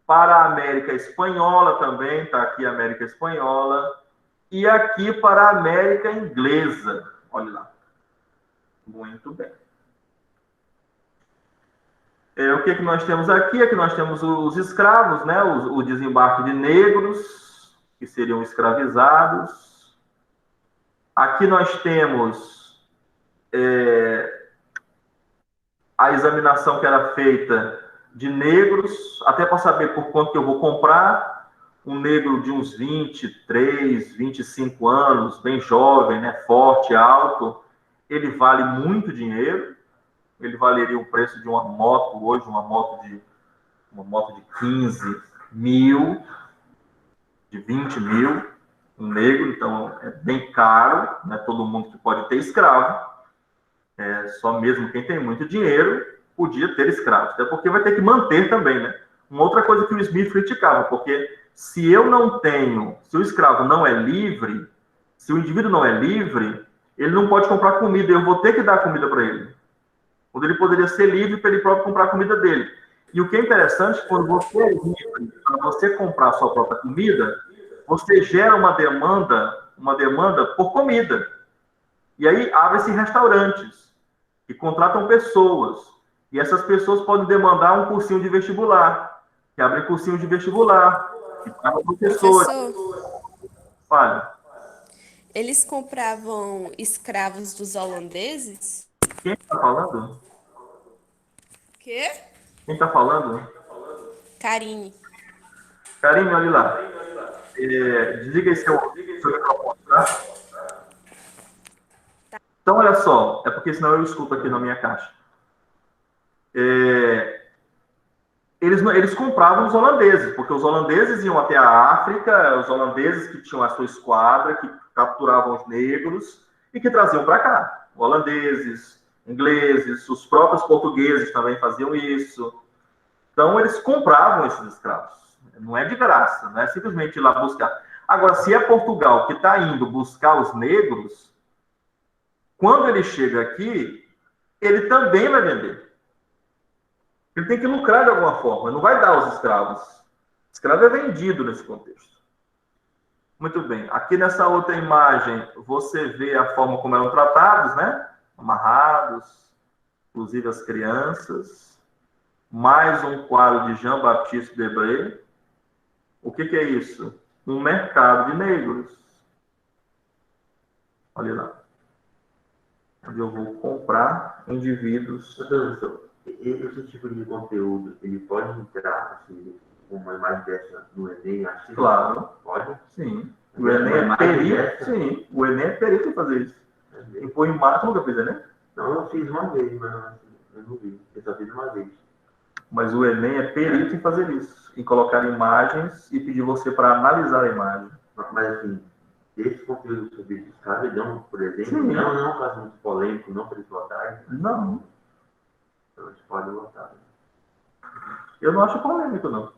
A: para a América Espanhola também, está aqui a América Espanhola, e aqui para a América Inglesa. Olha lá. Muito bem. O que nós temos aqui? Aqui nós temos os escravos, né? O desembarque de negros, que seriam escravizados. Aqui nós temos a examinação que era feita de negros, até para saber por quanto que eu vou comprar. Um negro de uns 23, 25 anos, bem jovem, né? Forte, alto, ele vale muito dinheiro. Ele valeria o preço de uma moto hoje, uma moto de 15 mil, de 20 mil, um negro, então é bem caro, não é todo mundo que pode ter escravo, só mesmo quem tem muito dinheiro podia ter escravos, até porque vai ter que manter também, né? Uma outra coisa que o Smith criticava, porque se o escravo não é livre, se o indivíduo não é livre, ele não pode comprar comida, eu vou ter que dar comida para ele. Quando ele poderia ser livre para ele próprio comprar a comida dele. E o que é interessante, quando você é livre para você comprar a sua própria comida, você gera uma demanda por comida. E aí abrem-se restaurantes que contratam pessoas. E essas pessoas podem demandar um cursinho de vestibular, que abrem cursinho de vestibular, que pagam professores. Fale.
B: Eles compravam escravos dos holandeses?
A: Quem está falando?
B: Quê?
A: Quem está falando?
B: Karine.
A: Karine, olha lá. Desliga aí seu microfone, tá? Então, olha só. É porque senão eu escuto aqui na minha caixa. Eles compravam os holandeses, porque os holandeses iam até a África, os holandeses que tinham a sua esquadra, que capturavam os negros e que traziam para cá. Holandeses, ingleses, os próprios portugueses também faziam isso. Então, eles compravam esses escravos. Não é de graça, não é simplesmente ir lá buscar. Agora, se é Portugal que está indo buscar os negros, quando ele chega aqui, ele também vai vender. Ele tem que lucrar de alguma forma, ele não vai dar aos escravos. O escravo é vendido nesse contexto. Muito bem. Aqui nessa outra imagem, você vê a forma como eram tratados, né? Amarrados, inclusive as crianças. Mais um quadro de Jean-Baptiste Debré. O que é isso? um mercado de negros. Olha lá. Onde eu vou comprar indivíduos.
D: Professor, esse tipo de conteúdo, ele pode entrar, assim, com uma imagem dessa no Enem? Assim,
A: Claro.
D: pode?
A: Sim. O Enem é perito. Sim, o Enem é perito em fazer isso. Impõe imagem, nunca fiz Enem?
D: Não, eu fiz uma vez, mas eu não vi. Eu só fiz uma vez.
A: Mas o Enem é perito em fazer isso. Em colocar imagens e pedir você para analisar a imagem.
D: Mas, assim, esse conteúdo sobre escravidão, por exemplo,
A: Sim.
D: não é um caso muito polêmico, não para eles votarem.
A: Não.
D: Então, eles podem votar.
A: Eu não acho polêmico, não.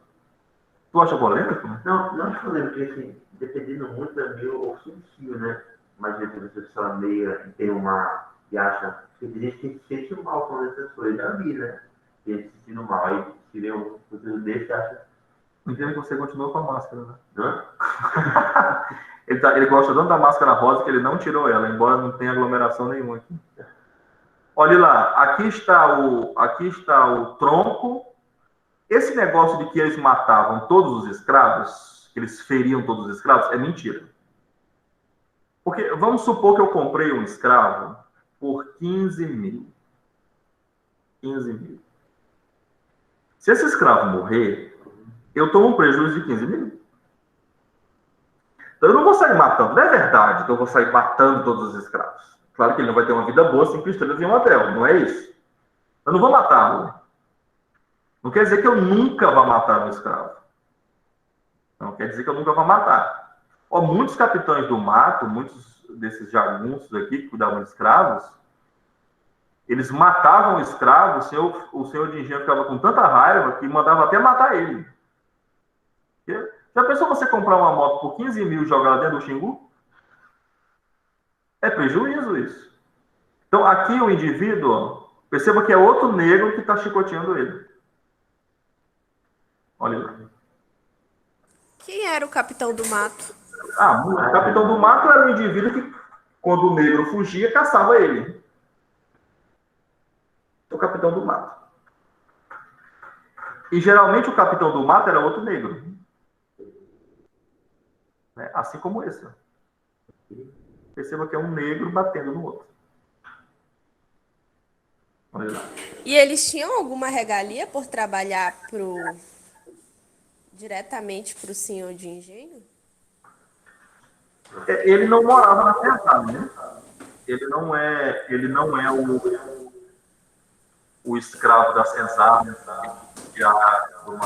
A: Tu acha polêmico?
D: Não acho polêmico, porque, assim, dependendo muito é meio ofensivo, né? Imagina que você fala meia e tem uma... e acha que tem gente que se sente mal com essas coisas. Já vi, né? Tem gente se sentindo mal. Aí, se vê um conteúdo desse, acha...
A: Entendo que você continua com a máscara, né?
D: Hã?
A: Ele gosta tanto da máscara rosa que ele não tirou ela, embora não tenha aglomeração nenhuma aqui. Olha lá, aqui está o tronco. Esse negócio de que eles matavam todos os escravos, que eles feriam todos os escravos, é mentira. Porque vamos supor que eu comprei um escravo por 15 mil. 15 mil. Se esse escravo morrer, eu tomo um prejuízo de 15 mil. Então eu não vou sair matando. Não é verdade que eu vou sair matando todos os escravos. Claro que ele não vai ter uma vida boa, 5 estrelas em um hotel. Não é isso. Eu não vou matá-lo. Não quer dizer que eu nunca vá matar um escravo. Não quer dizer que eu nunca vá matar. Ó, muitos capitães do mato, muitos desses jagunços aqui que cuidavam de escravos, eles matavam o escravo, o senhor de engenho ficava com tanta raiva que mandava até matar ele. Já pensou você comprar uma moto por 15 mil e jogar ela dentro do Xingu? É prejuízo isso. Então, aqui o indivíduo, ó, perceba que é outro negro que está chicoteando ele. Olha lá.
B: Quem era o capitão do mato?
A: O capitão do mato era o indivíduo que, quando o negro fugia, caçava ele. O capitão do mato. E geralmente o capitão do mato era outro negro. Assim como esse. Perceba que é um negro batendo no outro. Olha lá.
B: E eles tinham alguma regalia por trabalhar diretamente para o senhor de engenho?
A: Ele não morava na senzala, né? Ele não é o escravo da senzala,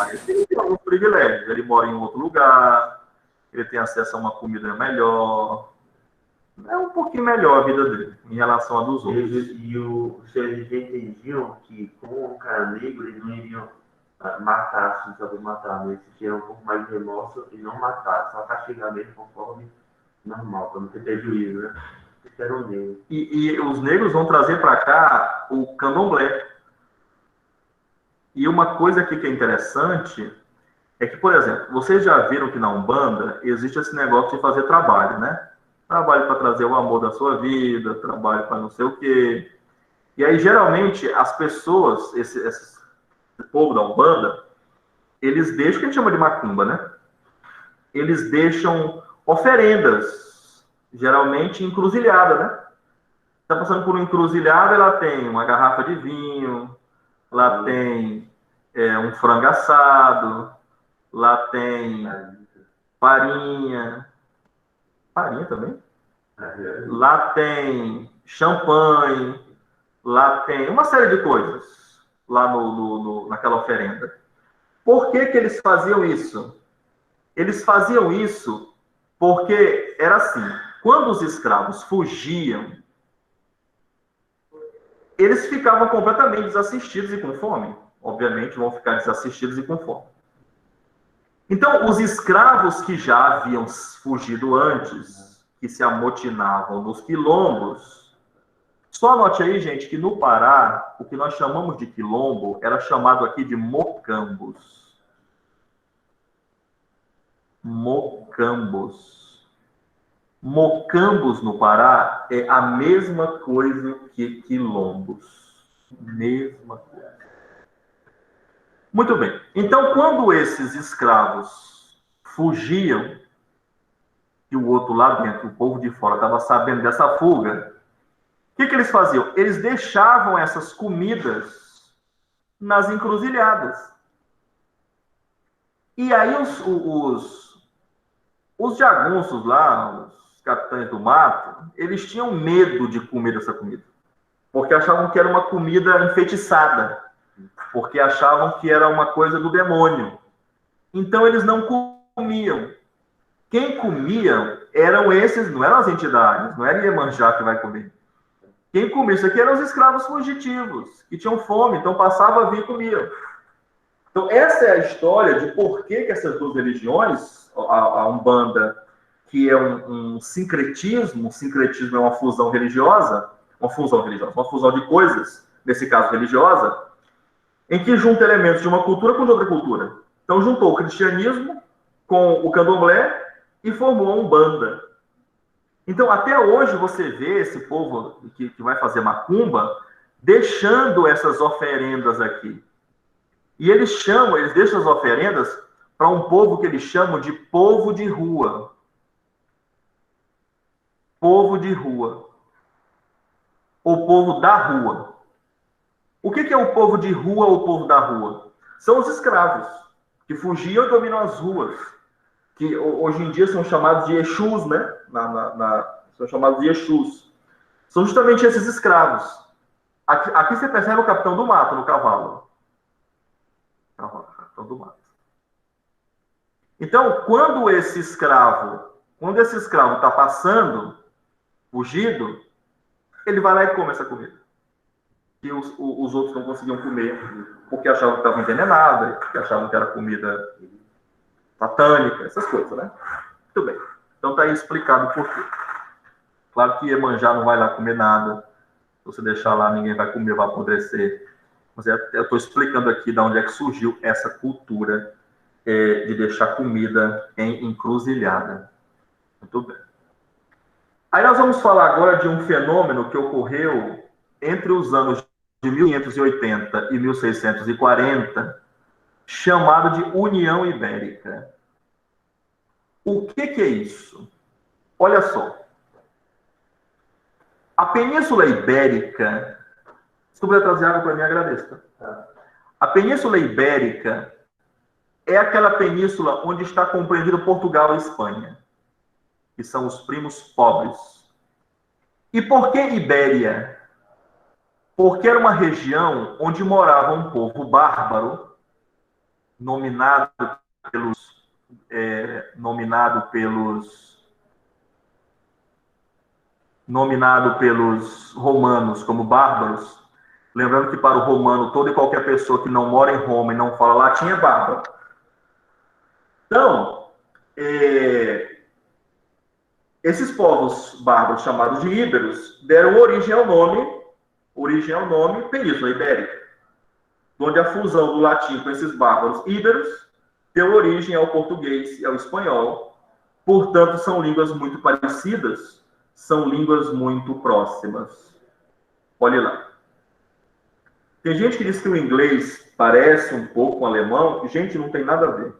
A: ele tem alguns privilégios. Ele mora em outro lugar, ele tem acesso a uma comida melhor. É um pouquinho melhor a vida dele em relação a dos outros.
D: E os senhores entendiam que, como um cara negro, eles não iriam matar, assim, só por matar, mas eles tinham um pouco mais de remorso e não matar, só castigar mesmo conforme normal, para não ter prejuízo, né? Isso era um negro.
A: E os negros vão trazer para cá o candomblé. E uma coisa aqui que é interessante é que, por exemplo, vocês já viram que na Umbanda existe esse negócio de fazer trabalho, né? Trabalho para trazer o amor da sua vida, trabalho para não sei o quê. E aí, geralmente, as pessoas, esse povo da Umbanda, eles deixam o que a gente chama de macumba, né? Eles deixam oferendas, geralmente encruzilhada, né? Está passando por uma encruzilhada, ela tem uma garrafa de vinho, lá tem um frango assado, lá tem farinha também. Lá tem champanhe, lá tem uma série de coisas lá naquela oferenda. Por que eles faziam isso? Eles faziam isso porque era assim, quando os escravos fugiam, eles ficavam completamente desassistidos e com fome. Obviamente vão ficar desassistidos e com fome. Então, os escravos que já haviam fugido antes, que se amotinavam nos quilombos, só anote aí, gente, que no Pará, o que nós chamamos de quilombo era chamado aqui de mocambos. Mocambos. Mocambos no Pará é a mesma coisa que quilombos. Mesma coisa. Muito bem. Então, quando esses escravos fugiam, que o outro lá dentro, o povo de fora, estava sabendo dessa fuga, o que eles faziam? Eles deixavam essas comidas nas encruzilhadas. E aí os jagunços lá, os capitães do mato, eles tinham medo de comer essa comida. Porque achavam que era uma comida enfeitiçada. Porque achavam que era uma coisa do demônio. Então eles não comiam. Quem comia eram esses, não eram as entidades, não era Iemanjá que vai comer. Quem comia isso aqui eram os escravos fugitivos, que tinham fome, então passava a vir e comia. Então essa é a história de por que essas duas religiões, a Umbanda, que é um sincretismo é uma fusão religiosa, uma fusão de coisas, nesse caso religiosa, em que junta elementos de uma cultura com outra cultura. Então juntou o cristianismo com o candomblé e formou a Umbanda. Então, até hoje, você vê esse povo que vai fazer macumba deixando essas oferendas aqui. E eles deixam as oferendas para um povo que eles chamam de povo de rua. Povo de rua. Ou povo da rua. O que é o povo de rua ou o povo da rua? São os escravos, que fugiam e dominam as ruas. Que hoje em dia são chamados de Exus, né? São chamados de Exus. São justamente esses escravos. Aqui você percebe o capitão do mato no cavalo. Capitão do mato. Então, quando esse escravo está passando, fugido, ele vai lá e come essa comida. Que os outros não conseguiam comer, porque achavam que estava envenenada, porque achavam que era comida satânica, essas coisas, né? Muito bem. Então está aí explicado por quê. Claro que Iemanjá não vai lá comer nada. Se você deixar lá, ninguém vai comer, vai apodrecer. Mas eu estou explicando aqui de onde é que surgiu essa cultura de deixar comida em encruzilhada. Muito bem. Aí nós vamos falar agora de um fenômeno que ocorreu entre os anos de 1580 e 1640, chamado de União Ibérica. O que é isso? Olha só. A Península Ibérica... Se tu puder trazer água para mim, agradeço. Tá? A Península Ibérica é aquela península onde está compreendido Portugal e Espanha, que são os primos pobres. E por que Ibéria? Porque era uma região onde morava um povo bárbaro, nominado pelos romanos como bárbaros. Lembrando que para o romano, toda e qualquer pessoa que não mora em Roma e não fala latim é bárbaro. Então, esses povos bárbaros chamados de íberos deram origem ao nome Península Ibérica, onde a fusão do latim com esses bárbaros íberos deu origem ao português e ao espanhol. Portanto, são línguas muito parecidas, são línguas muito próximas. Olhe lá. Tem gente que diz que o inglês parece um pouco com o alemão, e, gente, não tem nada a ver.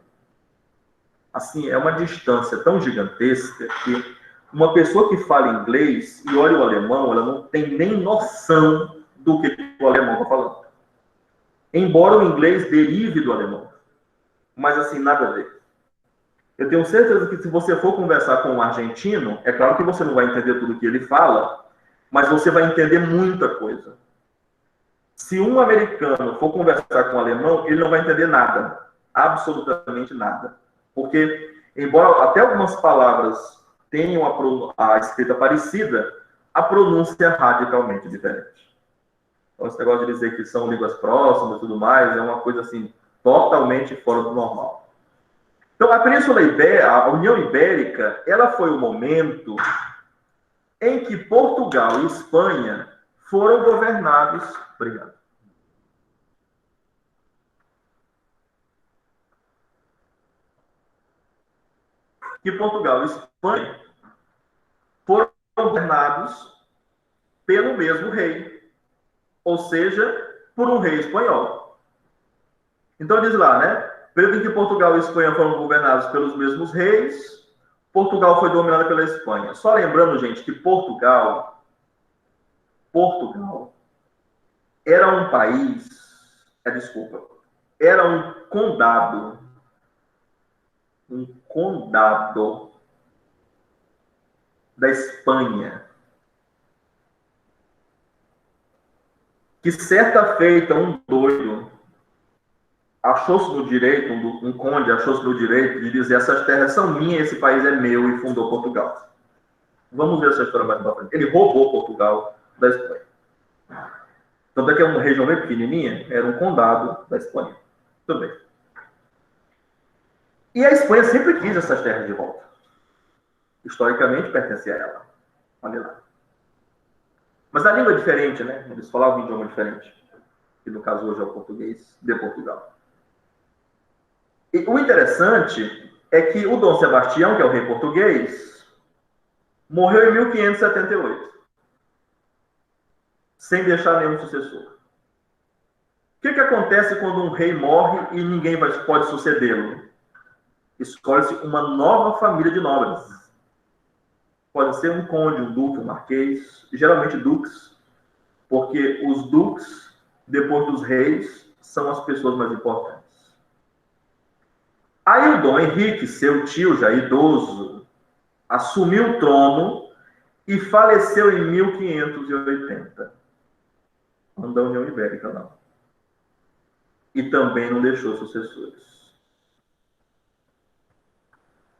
A: Assim, é uma distância tão gigantesca que uma pessoa que fala inglês e olha o alemão, ela não tem nem noção do que o alemão está falando. Embora o inglês derive do alemão. Mas, assim, nada a ver. Eu tenho certeza que se você for conversar com um argentino, é claro que você não vai entender tudo que ele fala, mas você vai entender muita coisa. Se um americano for conversar com um alemão, ele não vai entender nada. Absolutamente nada. Porque, embora até algumas palavras tenham a escrita parecida, a pronúncia é radicalmente diferente. Então, esse negócio de dizer que são línguas próximas e tudo mais, é uma coisa, assim, totalmente fora do normal. Então, a Península Ibérica, a União Ibérica, ela foi o momento em que Portugal e Espanha foram governados... Obrigado. Que Portugal e Espanha foram governados pelo mesmo rei, ou seja, por um rei espanhol. Então diz lá, né? Período em que Portugal e Espanha foram governados pelos mesmos reis, Portugal foi dominada pela Espanha. Só lembrando, gente, que Portugal era um país, era um condado da Espanha, que certa feita um doido achou-se no direito, um conde achou-se no direito de dizer: essas terras são minhas, esse país é meu, e fundou Portugal. Vamos ver essa história mais pra frente. Ele roubou Portugal da Espanha. Tanto é que é uma região bem pequenininha, era um condado da Espanha. Tudo bem. E a Espanha sempre quis essas terras de volta. Historicamente pertencia a ela. Olha lá. Mas a língua é diferente, né? Eles falavam um idioma diferente. Que no caso hoje é o português de Portugal. E o interessante é que o Dom Sebastião, que é o rei português, morreu em 1578. Sem deixar nenhum sucessor. O que acontece quando um rei morre e ninguém pode sucedê-lo? Escolhe-se uma nova família de nobres. Pode ser um conde, um duque, um marquês, geralmente duques, porque os duques, depois dos reis, são as pessoas mais importantes. Aí o Dom Henrique, seu tio já idoso, assumiu o trono e faleceu em 1580. Não da União Ibérica, não. E também não deixou sucessores.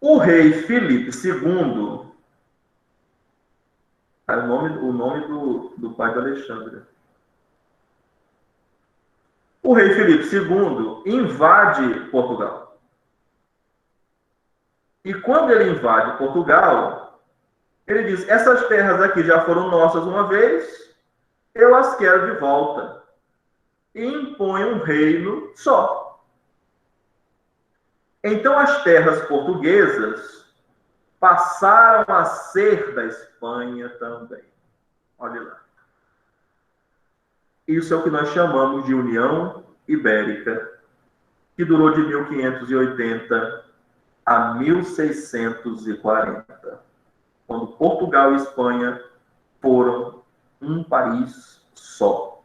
A: O rei Filipe II, é o nome do pai de Alexandre. O rei Filipe II invade Portugal. E quando ele invade Portugal, ele diz: essas terras aqui já foram nossas uma vez, eu as quero de volta. E impõe um reino só. Então as terras portuguesas passaram a ser da Espanha também. Olha lá. Isso é o que nós chamamos de União Ibérica, que durou de 1580 a 1640, quando Portugal e Espanha foram um país só.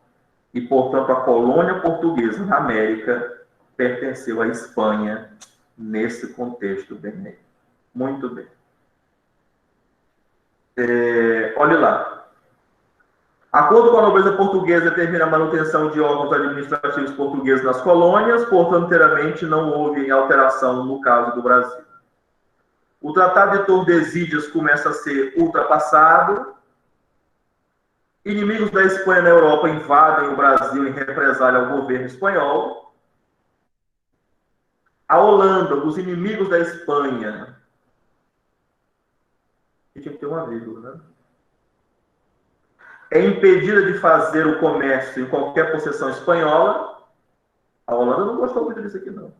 A: E, portanto, a colônia portuguesa na América pertenceu à Espanha nesse contexto bem. Muito bem. Olha lá. Acordo com a nobreza portuguesa determina a manutenção de órgãos administrativos portugueses nas colônias, portanto, inteiramente não houve alteração no caso do Brasil. O Tratado de Tordesilhas começa a ser ultrapassado. Inimigos da Espanha na Europa invadem o Brasil em represália ao governo espanhol. A Holanda, os inimigos da Espanha... Tinha que ter uma vírgula, né? É impedida de fazer o comércio em qualquer possessão espanhola. A Holanda não gostou muito disso aqui, não.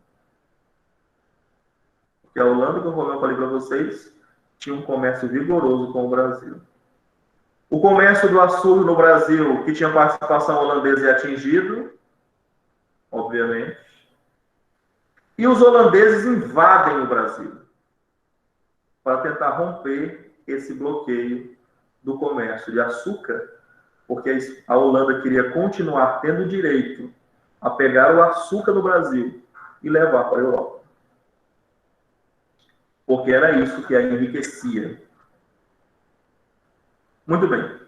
A: Porque a Holanda, como eu falei para vocês, tinha um comércio vigoroso com o Brasil. O comércio do açúcar no Brasil, que tinha participação holandesa, é atingido, obviamente. E os holandeses invadem o Brasil para tentar romper esse bloqueio do comércio de açúcar, porque a Holanda queria continuar tendo direito a pegar o açúcar do Brasil e levar para a Europa. Porque era isso que a enriquecia. Muito bem.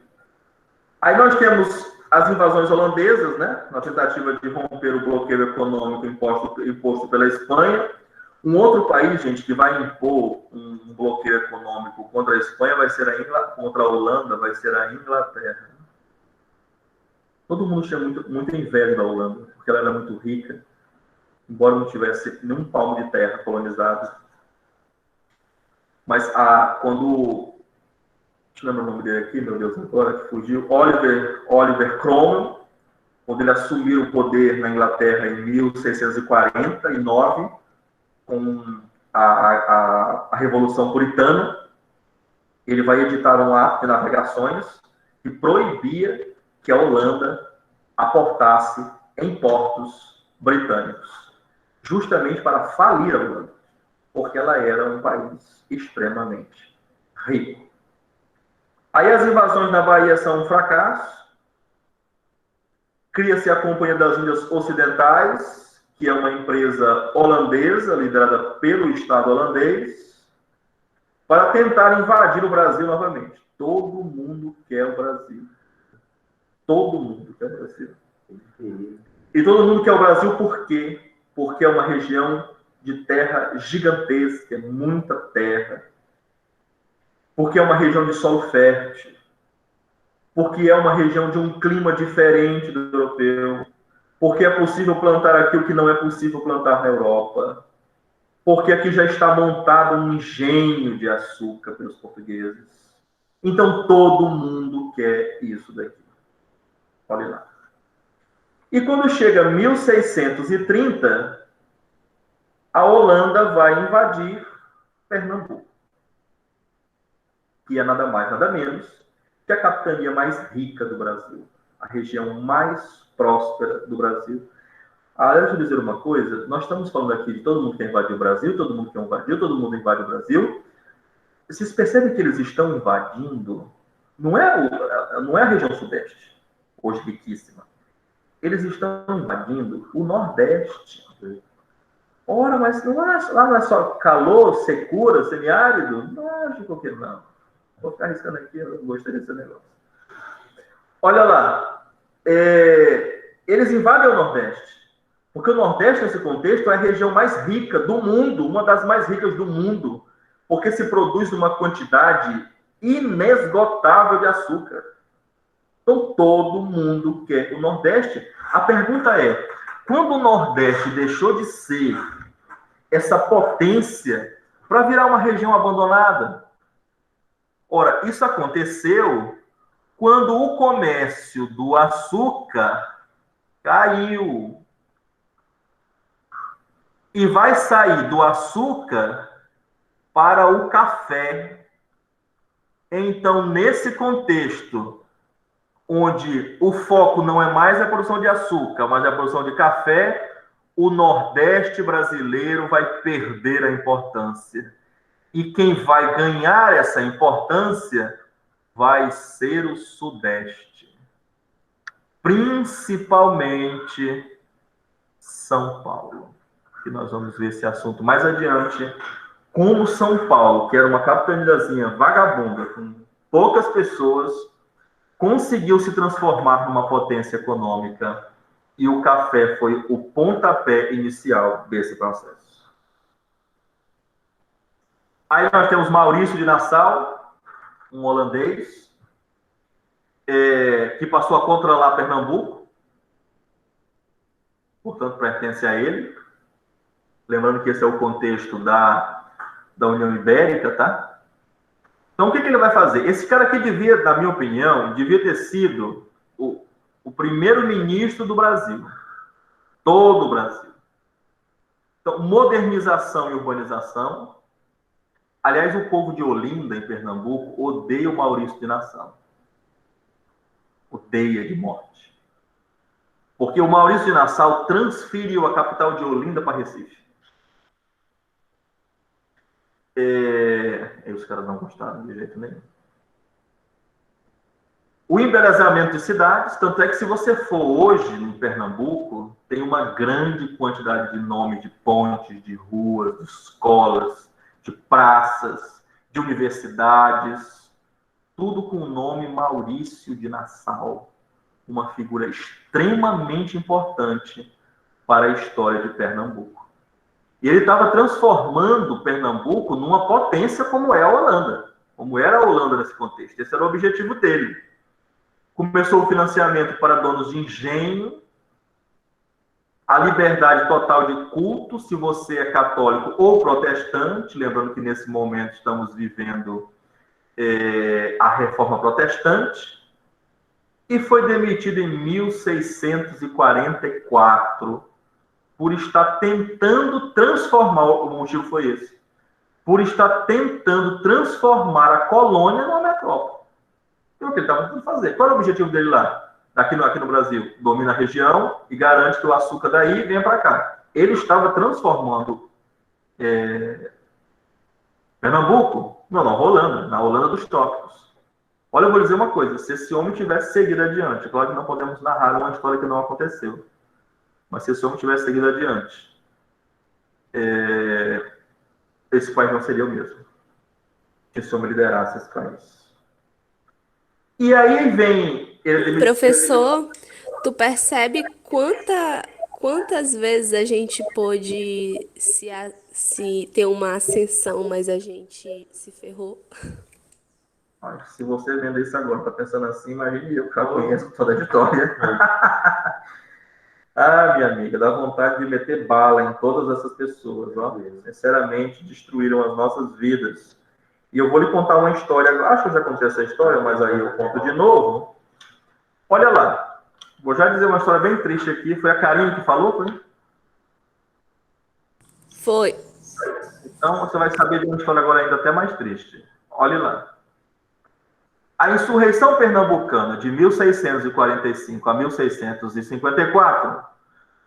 A: Aí nós temos as invasões holandesas, né? Na tentativa de romper o bloqueio econômico imposto pela Espanha. Um outro país, gente, que vai impor um bloqueio econômico contra a Espanha contra a Holanda, vai ser a Inglaterra. Todo mundo tinha muita inveja da Holanda, porque ela era muito rica, embora não tivesse nenhum palmo de terra colonizado. Mas quando... Deixa eu lembrar o nome dele aqui, meu Deus, agora que fugiu. Oliver Cromwell, quando ele assumiu o poder na Inglaterra em 1649, com a Revolução Puritana, ele vai editar um ato de navegações que proibia que a Holanda aportasse em portos britânicos, justamente para falir a Holanda. porque ela era um país extremamente rico. Aí as invasões na Bahia são um fracasso. Cria-se a Companhia das Índias Ocidentais, que é uma empresa holandesa, liderada pelo Estado holandês, para tentar invadir o Brasil novamente. Todo mundo quer o Brasil. Todo mundo quer o Brasil. E todo mundo quer o Brasil por quê? Porque é uma região de terra gigantesca, muita terra. Porque é uma região de solo fértil. Porque é uma região de um clima diferente do europeu. Porque é possível plantar aquilo que não é possível plantar na Europa. Porque aqui já está montado um engenho de açúcar pelos portugueses. Então todo mundo quer isso daqui. Olha lá. E quando chega 1630, a Holanda vai invadir Pernambuco, que é nada mais, nada menos que a capitania mais rica do Brasil, a região mais próspera do Brasil. Deixa eu dizer uma coisa, nós estamos falando aqui de todo mundo quer invadir o Brasil, todo mundo quer invadir, todo mundo invade o Brasil. Vocês percebem que eles estão invadindo, não é a região sudeste, hoje riquíssima. Eles estão invadindo o Nordeste. Ora, mas lá não é só calor, secura, semiárido? Não, acho que não. Vou ficar arriscando aqui, eu não gostei desse negócio. Olha lá. Eles invadem o Nordeste. Porque o Nordeste, nesse contexto, é a região mais rica do mundo, uma das mais ricas do mundo, porque se produz uma quantidade inesgotável de açúcar. Então, todo mundo quer o Nordeste. A pergunta é, quando o Nordeste deixou de ser essa potência para virar uma região abandonada? Ora, isso aconteceu quando o comércio do açúcar caiu. E vai sair do açúcar para o café. Então, nesse contexto, onde o foco não é mais a produção de açúcar, mas a produção de café, o Nordeste brasileiro vai perder a importância. E quem vai ganhar essa importância vai ser o Sudeste. Principalmente São Paulo. Que nós vamos ver esse assunto mais adiante. Como São Paulo, que era uma capitaniazinha vagabunda, com poucas pessoas, conseguiu se transformar numa potência econômica, e o café foi o pontapé inicial desse processo. Aí nós temos Maurício de Nassau, um holandês, que passou a controlar Pernambuco, portanto pertence a ele. Lembrando que esse é o contexto da União Ibérica, tá? Então, o que ele vai fazer? Esse cara aqui devia, na minha opinião, devia ter sido o primeiro-ministro do Brasil. Todo o Brasil. Então, modernização e urbanização. Aliás, o povo de Olinda, em Pernambuco, odeia o Maurício de Nassau. Odeia de morte. Porque o Maurício de Nassau transferiu a capital de Olinda para Recife. E os caras não gostaram de jeito nenhum. O embelezamento de cidades, tanto é que se você for hoje em Pernambuco, tem uma grande quantidade de nomes de pontes, de ruas, de escolas, de praças, de universidades, tudo com o nome Maurício de Nassau, uma figura extremamente importante para a história de Pernambuco. E ele estava transformando Pernambuco numa potência como é a Holanda, como era a Holanda nesse contexto. Esse era o objetivo dele. Começou o financiamento para donos de engenho, a liberdade total de culto, se você é católico ou protestante, lembrando que nesse momento estamos vivendo a reforma protestante, e foi demitido em 1644 por estar tentando transformar, o motivo foi esse, por estar tentando transformar a colônia numa metrópole. Então, o que ele estava tentando fazer? Qual era o objetivo dele lá? Aqui no Brasil, domina a região e garante que o açúcar daí venha para cá. Ele estava transformando Pernambuco? Não, Holanda, na Holanda dos trópicos. Olha, eu vou dizer uma coisa, se esse homem tivesse seguido adiante, claro que não podemos narrar uma história que não aconteceu, mas se esse homem tivesse seguido adiante, esse país não seria o mesmo. Se esse homem liderasse esse país. E aí vem...
B: Professor, tu percebe quantas vezes a gente pôde se ter uma ascensão, mas a gente se ferrou?
A: Se você vendo isso agora, tá pensando assim, imagine eu que já conheço toda a história. Ah, minha amiga, dá vontade de meter bala em todas essas pessoas, ó. Sinceramente, destruíram as nossas vidas. E eu vou lhe contar uma história, acho que eu já contei essa história, mas aí eu conto de novo. Olha lá, vou já dizer uma história bem triste aqui, foi a Karine que falou, foi?
B: Foi.
A: Então você vai saber de uma história agora ainda até mais triste. Olhe lá. A insurreição pernambucana de 1645 a 1654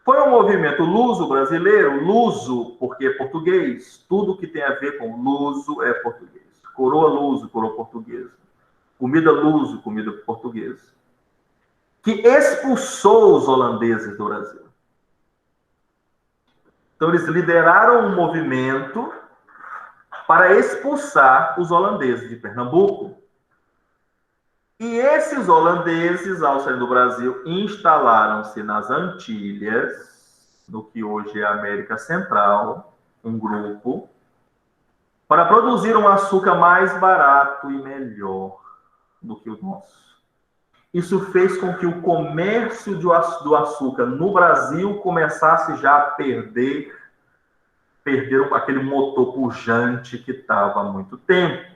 A: foi um movimento luso-brasileiro, luso porque é português, tudo que tem a ver com luso é português. Coroa luso, coroa portuguesa. Comida luso, comida portuguesa. Que expulsou os holandeses do Brasil. Então eles lideraram um movimento para expulsar os holandeses de Pernambuco. E esses holandeses, ao sair do Brasil, instalaram-se nas Antilhas, no que hoje é a América Central, um grupo, para produzir um açúcar mais barato e melhor do que o nosso. Isso fez com que o comércio do açúcar no Brasil começasse já a perder aquele motor pujante que estava há muito tempo.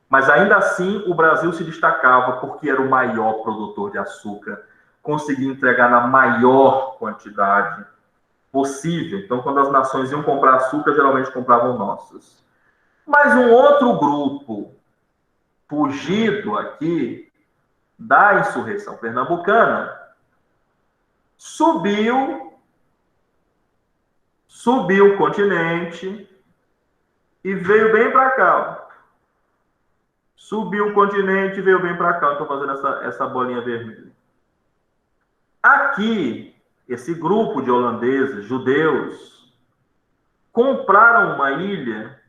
A: Mas ainda assim, o Brasil se destacava porque era o maior produtor de açúcar, conseguia entregar na maior quantidade possível. Então, quando as nações iam comprar açúcar, geralmente compravam nossos. Mas um outro grupo fugido aqui da insurreição pernambucana subiu o continente e veio bem para cá. Subiu o continente e veio bem para cá. Estou fazendo essa bolinha vermelha. Aqui, esse grupo de holandeses, judeus, compraram uma ilha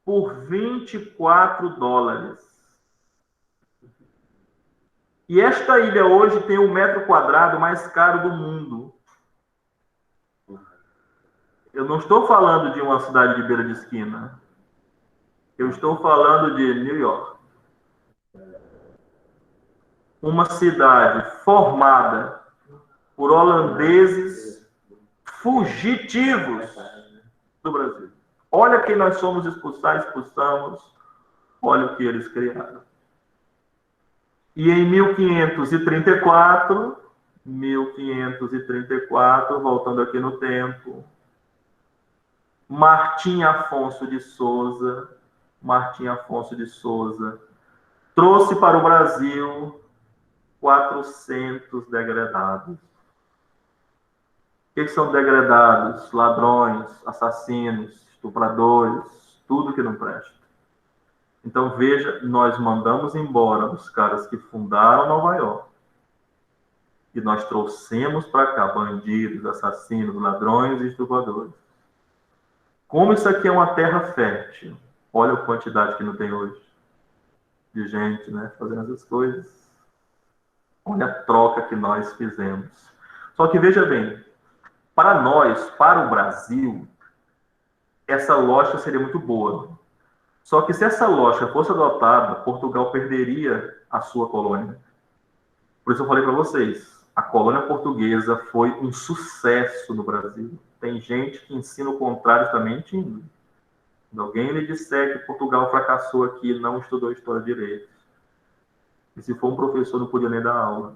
A: por 24 dólares. E esta ilha hoje tem o metro quadrado mais caro do mundo. Eu não estou falando de uma cidade de beira de esquina. Eu estou falando de New York. Uma cidade formada por holandeses fugitivos do Brasil. Olha quem nós somos expulsamos. Olha o que eles criaram. E em 1534, voltando aqui no tempo, Martim Afonso de Souza trouxe para o Brasil 400 degredados. O que são degredados? Ladrões, assassinos, estupradores, tudo que não presta. Então, veja, nós mandamos embora os caras que fundaram Nova York. E nós trouxemos para cá bandidos, assassinos, ladrões e estupradores. Como isso aqui é uma terra fértil. Olha a quantidade que não tem hoje de gente, né, fazendo essas coisas. Olha a troca que nós fizemos. Só que veja bem, para nós, para o Brasil, essa lógica seria muito boa. Só que se essa lógica fosse adotada, Portugal perderia a sua colônia. Por isso eu falei para vocês, a colônia portuguesa foi um sucesso no Brasil. Tem gente que ensina o contrário, está mentindo. Se alguém lhe disser que Portugal fracassou aqui e não estudou história direito, e se for um professor não podia nem dar aula.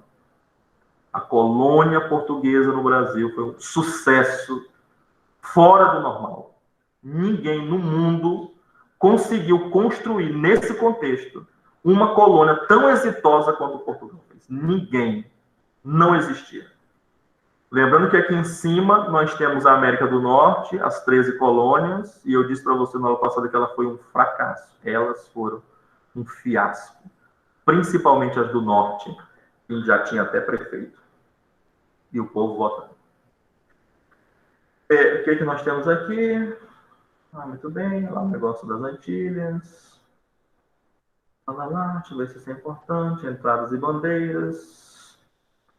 A: A colônia portuguesa no Brasil foi um sucesso fora do normal. Ninguém no mundo conseguiu construir, nesse contexto, uma colônia tão exitosa quanto Portugal fez. Ninguém. Não existia. Lembrando que aqui em cima nós temos a América do Norte, as 13 colônias, e eu disse para você na aula passada que ela foi um fracasso. Elas foram um fiasco. Principalmente as do Norte, que já tinha até prefeito. E o povo vota. O que nós temos aqui? Muito bem, lá o negócio das Antilhas. Deixa eu ver se isso é importante. Entradas e bandeiras.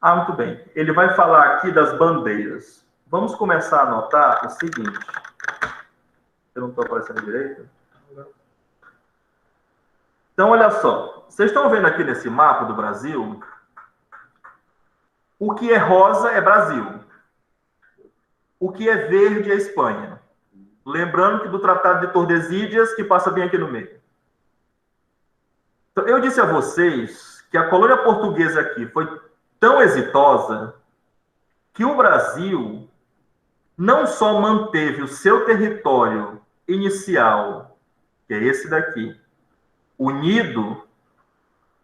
A: Muito bem. Ele vai falar aqui das bandeiras. Vamos começar a anotar o seguinte. Eu não estou aparecendo direito? Então, olha só. Vocês estão vendo aqui nesse mapa do Brasil? O que é rosa é Brasil. O que é verde é Espanha. Lembrando que do Tratado de Tordesilhas, que passa bem aqui no meio. Então, eu disse a vocês que a colônia portuguesa aqui foi tão exitosa que o Brasil não só manteve o seu território inicial, que é esse daqui, unido,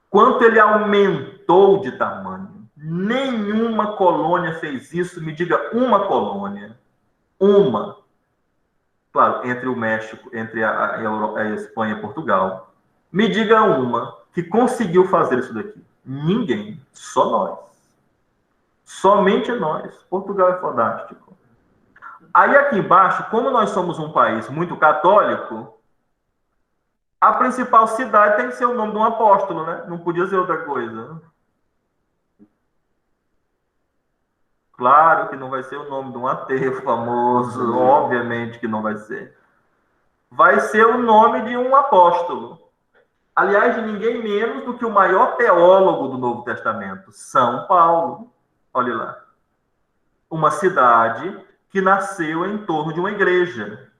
A: quanto ele aumentou de tamanho. Nenhuma colônia fez isso. Me diga uma colônia. Uma. Claro, entre o México, entre a Espanha e Portugal. Me diga uma que conseguiu fazer isso daqui. Ninguém. Só nós. Somente nós. Portugal é fantástico. Aí aqui embaixo, como nós somos um país muito católico, a principal cidade tem que ser o nome de um apóstolo, né? Não podia ser outra coisa. Claro que não vai ser o nome de um ateu famoso, obviamente que não vai ser. Vai ser o nome de um apóstolo. Aliás, de ninguém menos do que o maior teólogo do Novo Testamento, São Paulo. Olha lá. Uma cidade que nasceu em torno de uma igreja.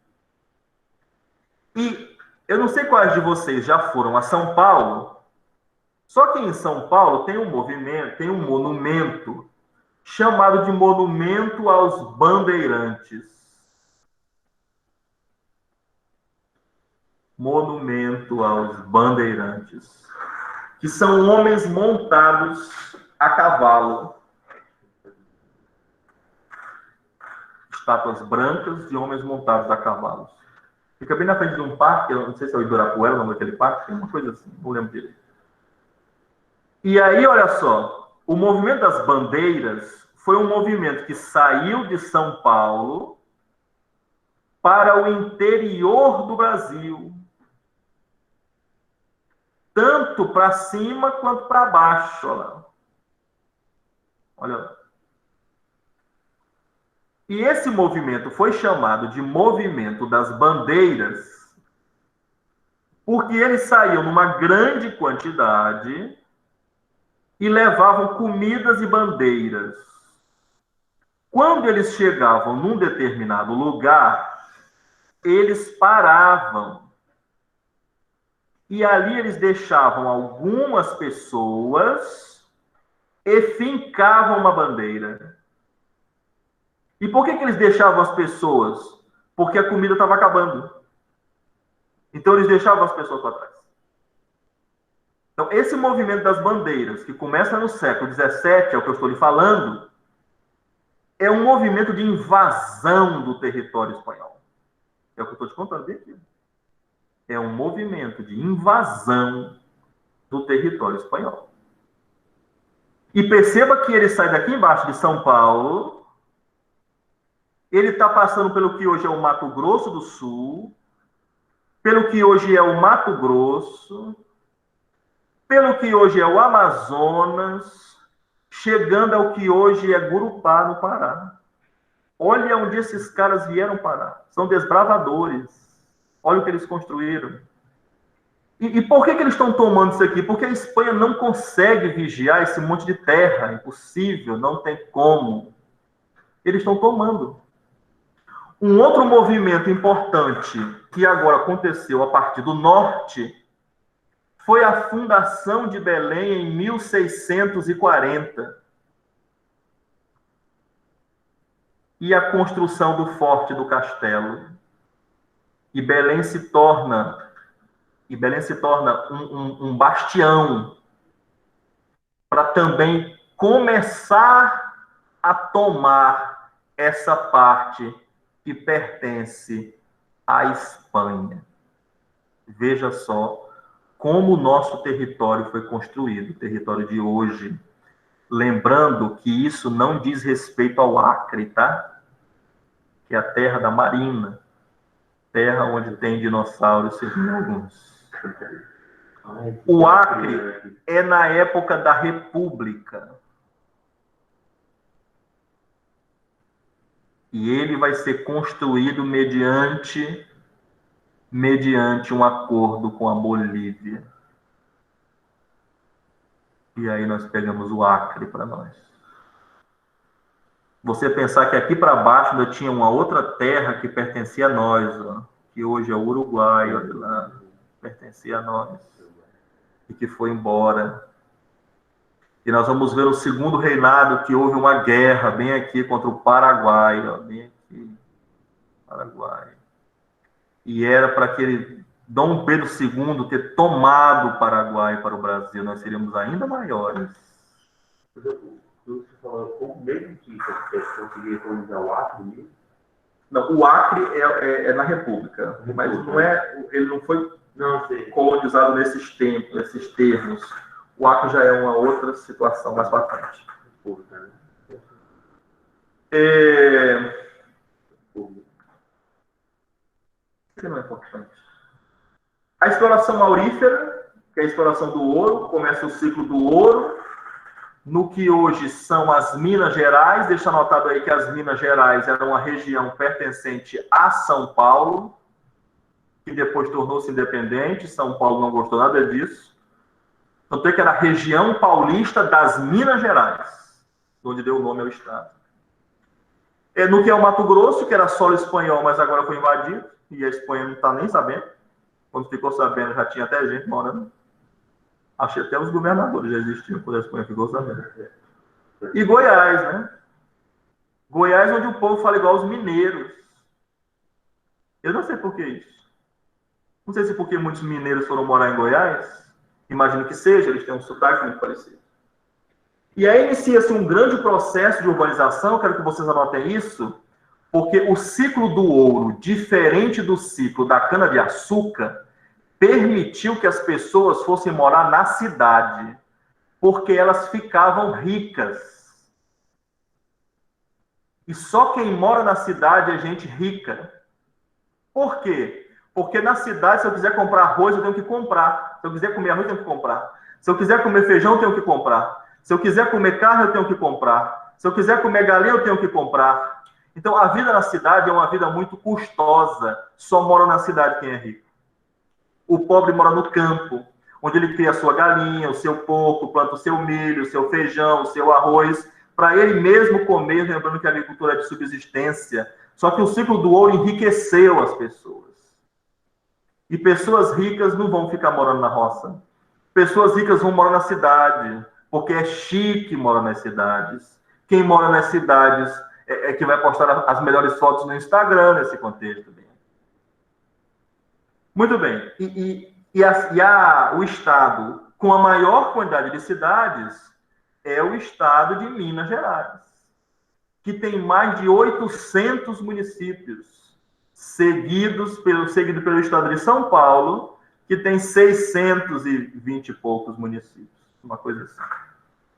A: E eu não sei quais de vocês já foram a São Paulo, só que em São Paulo tem um movimento, tem um monumento chamado de Monumento aos Bandeirantes. Monumento aos Bandeirantes. Que são homens montados a cavalo. Estátuas brancas de homens montados a cavalos. Fica bem na frente de um parque, eu não sei se é o Ibirapuera, o nome daquele parque, tem uma coisa assim, não lembro direito. E aí, olha só, o movimento das bandeiras foi um movimento que saiu de São Paulo para o interior do Brasil. Tanto para cima quanto para baixo. Olha lá. Olha lá. E esse movimento foi chamado de Movimento das Bandeiras porque eles saíam numa grande quantidade e levavam comidas e bandeiras. Quando eles chegavam num determinado lugar, eles paravam. E ali eles deixavam algumas pessoas e fincavam uma bandeira. E por que eles deixavam as pessoas? Porque a comida estava acabando. Então eles deixavam as pessoas para trás. Então esse movimento das bandeiras, que começa no século XVII, é o que eu estou lhe falando, é um movimento de invasão do território espanhol. É o que eu estou te contando bem aqui. É um movimento de invasão do território espanhol. E perceba que ele sai daqui embaixo de São Paulo, ele está passando pelo que hoje é o Mato Grosso do Sul, pelo que hoje é o Mato Grosso, pelo que hoje é o Amazonas, chegando ao que hoje é Gurupá, no Pará. Olha onde esses caras vieram parar. São desbravadores. Olha o que eles construíram. E por que eles estão tomando isso aqui? Porque a Espanha não consegue vigiar esse monte de terra. Impossível, não tem como. Eles estão tomando. Um outro movimento importante que agora aconteceu a partir do norte foi a fundação de Belém em 1640. E a construção do Forte do Castelo. E Belém se torna um bastião para também começar a tomar essa parte que pertence à Espanha. Veja só como o nosso território foi construído, o território de hoje. Lembrando que isso não diz respeito ao Acre, tá? Que é a terra da Marina, terra onde tem dinossauros, segundo alguns. O Acre é na época da República. E ele vai ser construído mediante um acordo com a Bolívia. E aí nós pegamos o Acre para nós. Você pensar que aqui para baixo ainda tinha uma outra terra que pertencia a nós, ó, que hoje é o Uruguai, olha lá, pertencia a nós, e que foi embora. E nós vamos ver o segundo reinado, que houve uma guerra bem aqui contra o Paraguai, ó, bem aqui, Paraguai. E era para aquele Dom Pedro II ter tomado o Paraguai para o Brasil, nós seríamos ainda maiores.
D: Você falou, como mesmo que conseguir colonizar o Acre mesmo?
A: Não, o Acre é na República, mas não é, ele não foi colonizado nesses tempos, nesses termos. O Acre já é uma outra situação mais para frente. Isso não é importante. A exploração aurífera, que é a exploração do ouro, começa o ciclo do ouro, no que hoje são as Minas Gerais. Deixa anotado aí que as Minas Gerais eram uma região pertencente a São Paulo, que depois tornou-se independente. São Paulo não gostou nada disso. Tanto é que era a região paulista das Minas Gerais, onde deu o nome ao estado. No que é o Mato Grosso, que era solo espanhol, mas agora foi invadido, e a Espanha não está nem sabendo. Quando ficou sabendo, já tinha até gente morando. Achei até os governadores já existiam, quando a Espanha ficou sabendo. E Goiás, né? Goiás, onde o povo fala igual os mineiros. Eu não sei por que isso. Não sei se porque muitos mineiros foram morar em Goiás. Imagino que seja, eles têm um sotaque muito parecido. E aí inicia-se um grande processo de urbanização, quero que vocês anotem isso, porque o ciclo do ouro, diferente do ciclo da cana-de-açúcar, permitiu que as pessoas fossem morar na cidade, porque elas ficavam ricas. E só quem mora na cidade é gente rica. Por quê? Porque na cidade, se eu quiser comprar arroz, eu tenho que comprar. Se eu quiser comer arroz, eu tenho que comprar. Se eu quiser comer feijão, eu tenho que comprar. Se eu quiser comer carne, eu tenho que comprar. Se eu quiser comer galinha, eu tenho que comprar. Então, a vida na cidade é uma vida muito custosa. Só mora na cidade quem é rico. O pobre mora no campo, onde ele cria a sua galinha, o seu porco, planta o seu milho, o seu feijão, o seu arroz, para ele mesmo comer, lembrando que a agricultura é de subsistência. Só que o ciclo do ouro enriqueceu as pessoas. E pessoas ricas não vão ficar morando na roça. Pessoas ricas vão morar na cidade, porque é chique morar nas cidades. Quem mora nas cidades é que vai postar as melhores fotos no Instagram nesse contexto. Muito bem. O estado com a maior quantidade de cidades é o estado de Minas Gerais, que tem mais de 800 municípios, seguido pelo estado de São Paulo, que tem 620 e poucos municípios. Uma coisa assim.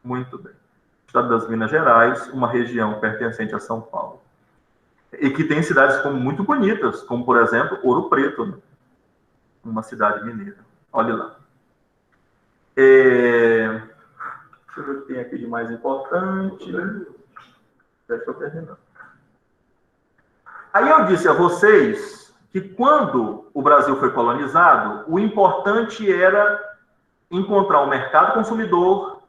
A: Muito bem. O estado das Minas Gerais, uma região pertencente a São Paulo. E que tem cidades muito bonitas, como, por exemplo, Ouro Preto, né? Uma cidade mineira. Olha lá. Deixa eu ver o que tem aqui de mais importante. Deixa eu terminar. Aí eu disse a vocês que quando o Brasil foi colonizado, o importante era encontrar um mercado consumidor,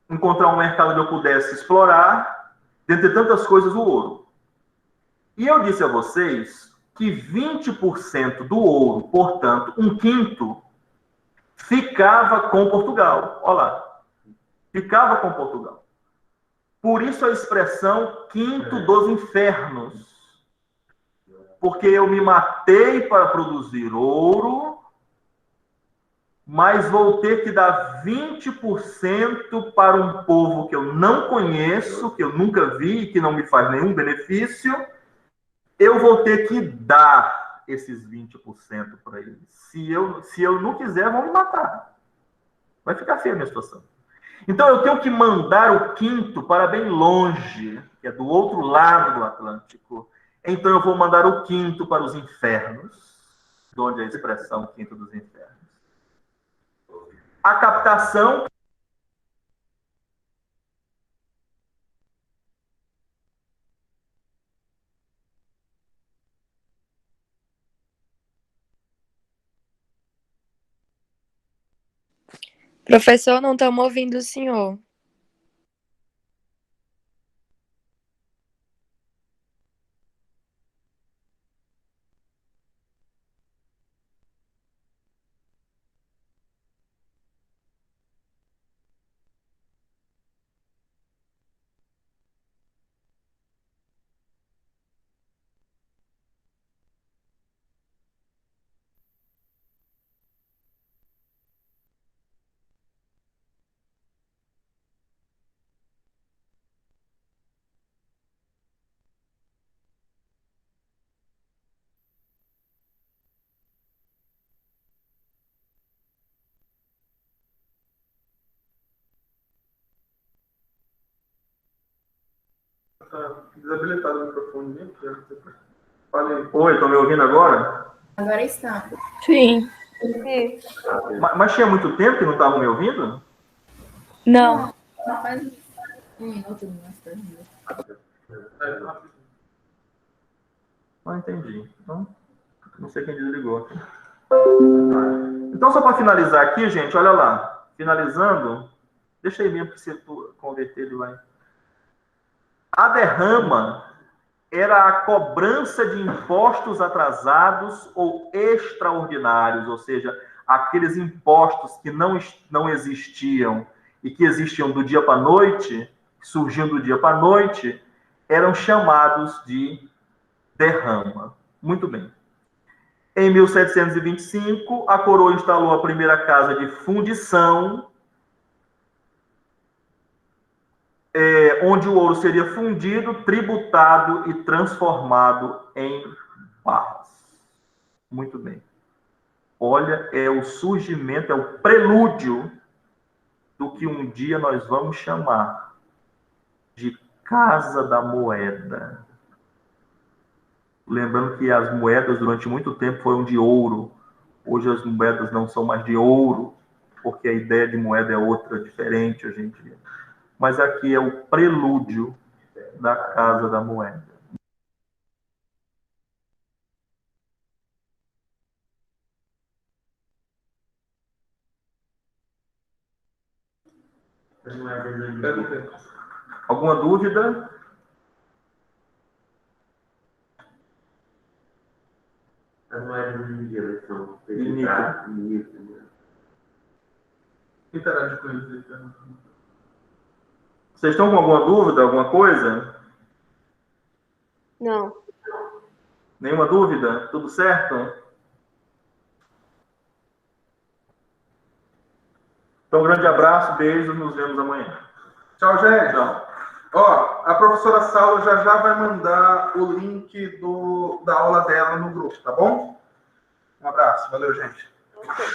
A: encontrar um mercado onde eu pudesse explorar, dentre tantas coisas, o ouro. E eu disse a vocês que 20% do ouro, portanto, 1/5, ficava com Portugal. Olha lá. Ficava com Portugal. Por isso a expressão quinto dos infernos. Porque eu me matei para produzir ouro, mas vou ter que dar 20% para um povo que eu não conheço, que eu nunca vi, que não me faz nenhum benefício, eu vou ter que dar esses 20% para eles. Se eu não quiser, vão me matar. Vai ficar feia a minha situação. Então, eu tenho que mandar o quinto para bem longe, que é do outro lado do Atlântico. Então, eu vou mandar o quinto para os infernos, de onde é a expressão quinto dos infernos. A captação...
C: Professor, não estamos ouvindo o senhor.
E: Tá desabilitado o microfone, né? Falei.
A: Oi, estão me ouvindo agora?
F: Agora está.
C: Sim.
A: Mas tinha muito tempo que não estavam me ouvindo?
C: Não.
F: Não faz um minuto, umas 3 minutos.
A: Não entendi. Então, não sei quem desligou. Então, só para finalizar aqui, gente, olha lá. Finalizando, deixa aí mesmo que você converter ele lá. A derrama era a cobrança de impostos atrasados ou extraordinários, ou seja, aqueles impostos que não existiam e que existiam do dia para a noite, surgindo do dia para a noite, eram chamados de derrama. Muito bem. Em 1725, a coroa instalou a primeira casa de fundição, onde o ouro seria fundido, tributado e transformado em barras. Muito bem. Olha, é o surgimento, é o prelúdio do que um dia nós vamos chamar de Casa da Moeda. Lembrando que as moedas durante muito tempo foram de ouro. Hoje as moedas não são mais de ouro, porque a ideia de moeda é outra, diferente hoje em dia. Mas aqui é o prelúdio da Casa da Moeda. Alguma dúvida?
D: As moedas hoje em dia, elas são
E: Interage com eles.
A: Vocês estão com alguma dúvida, alguma coisa?
B: Não.
A: Nenhuma dúvida? Tudo certo? Então, um grande abraço, beijo, nos vemos amanhã.
E: Tchau, gente. Ó, a professora Saulo já vai mandar o link da aula dela no grupo, tá bom? Um abraço. Valeu, gente.
B: Ok.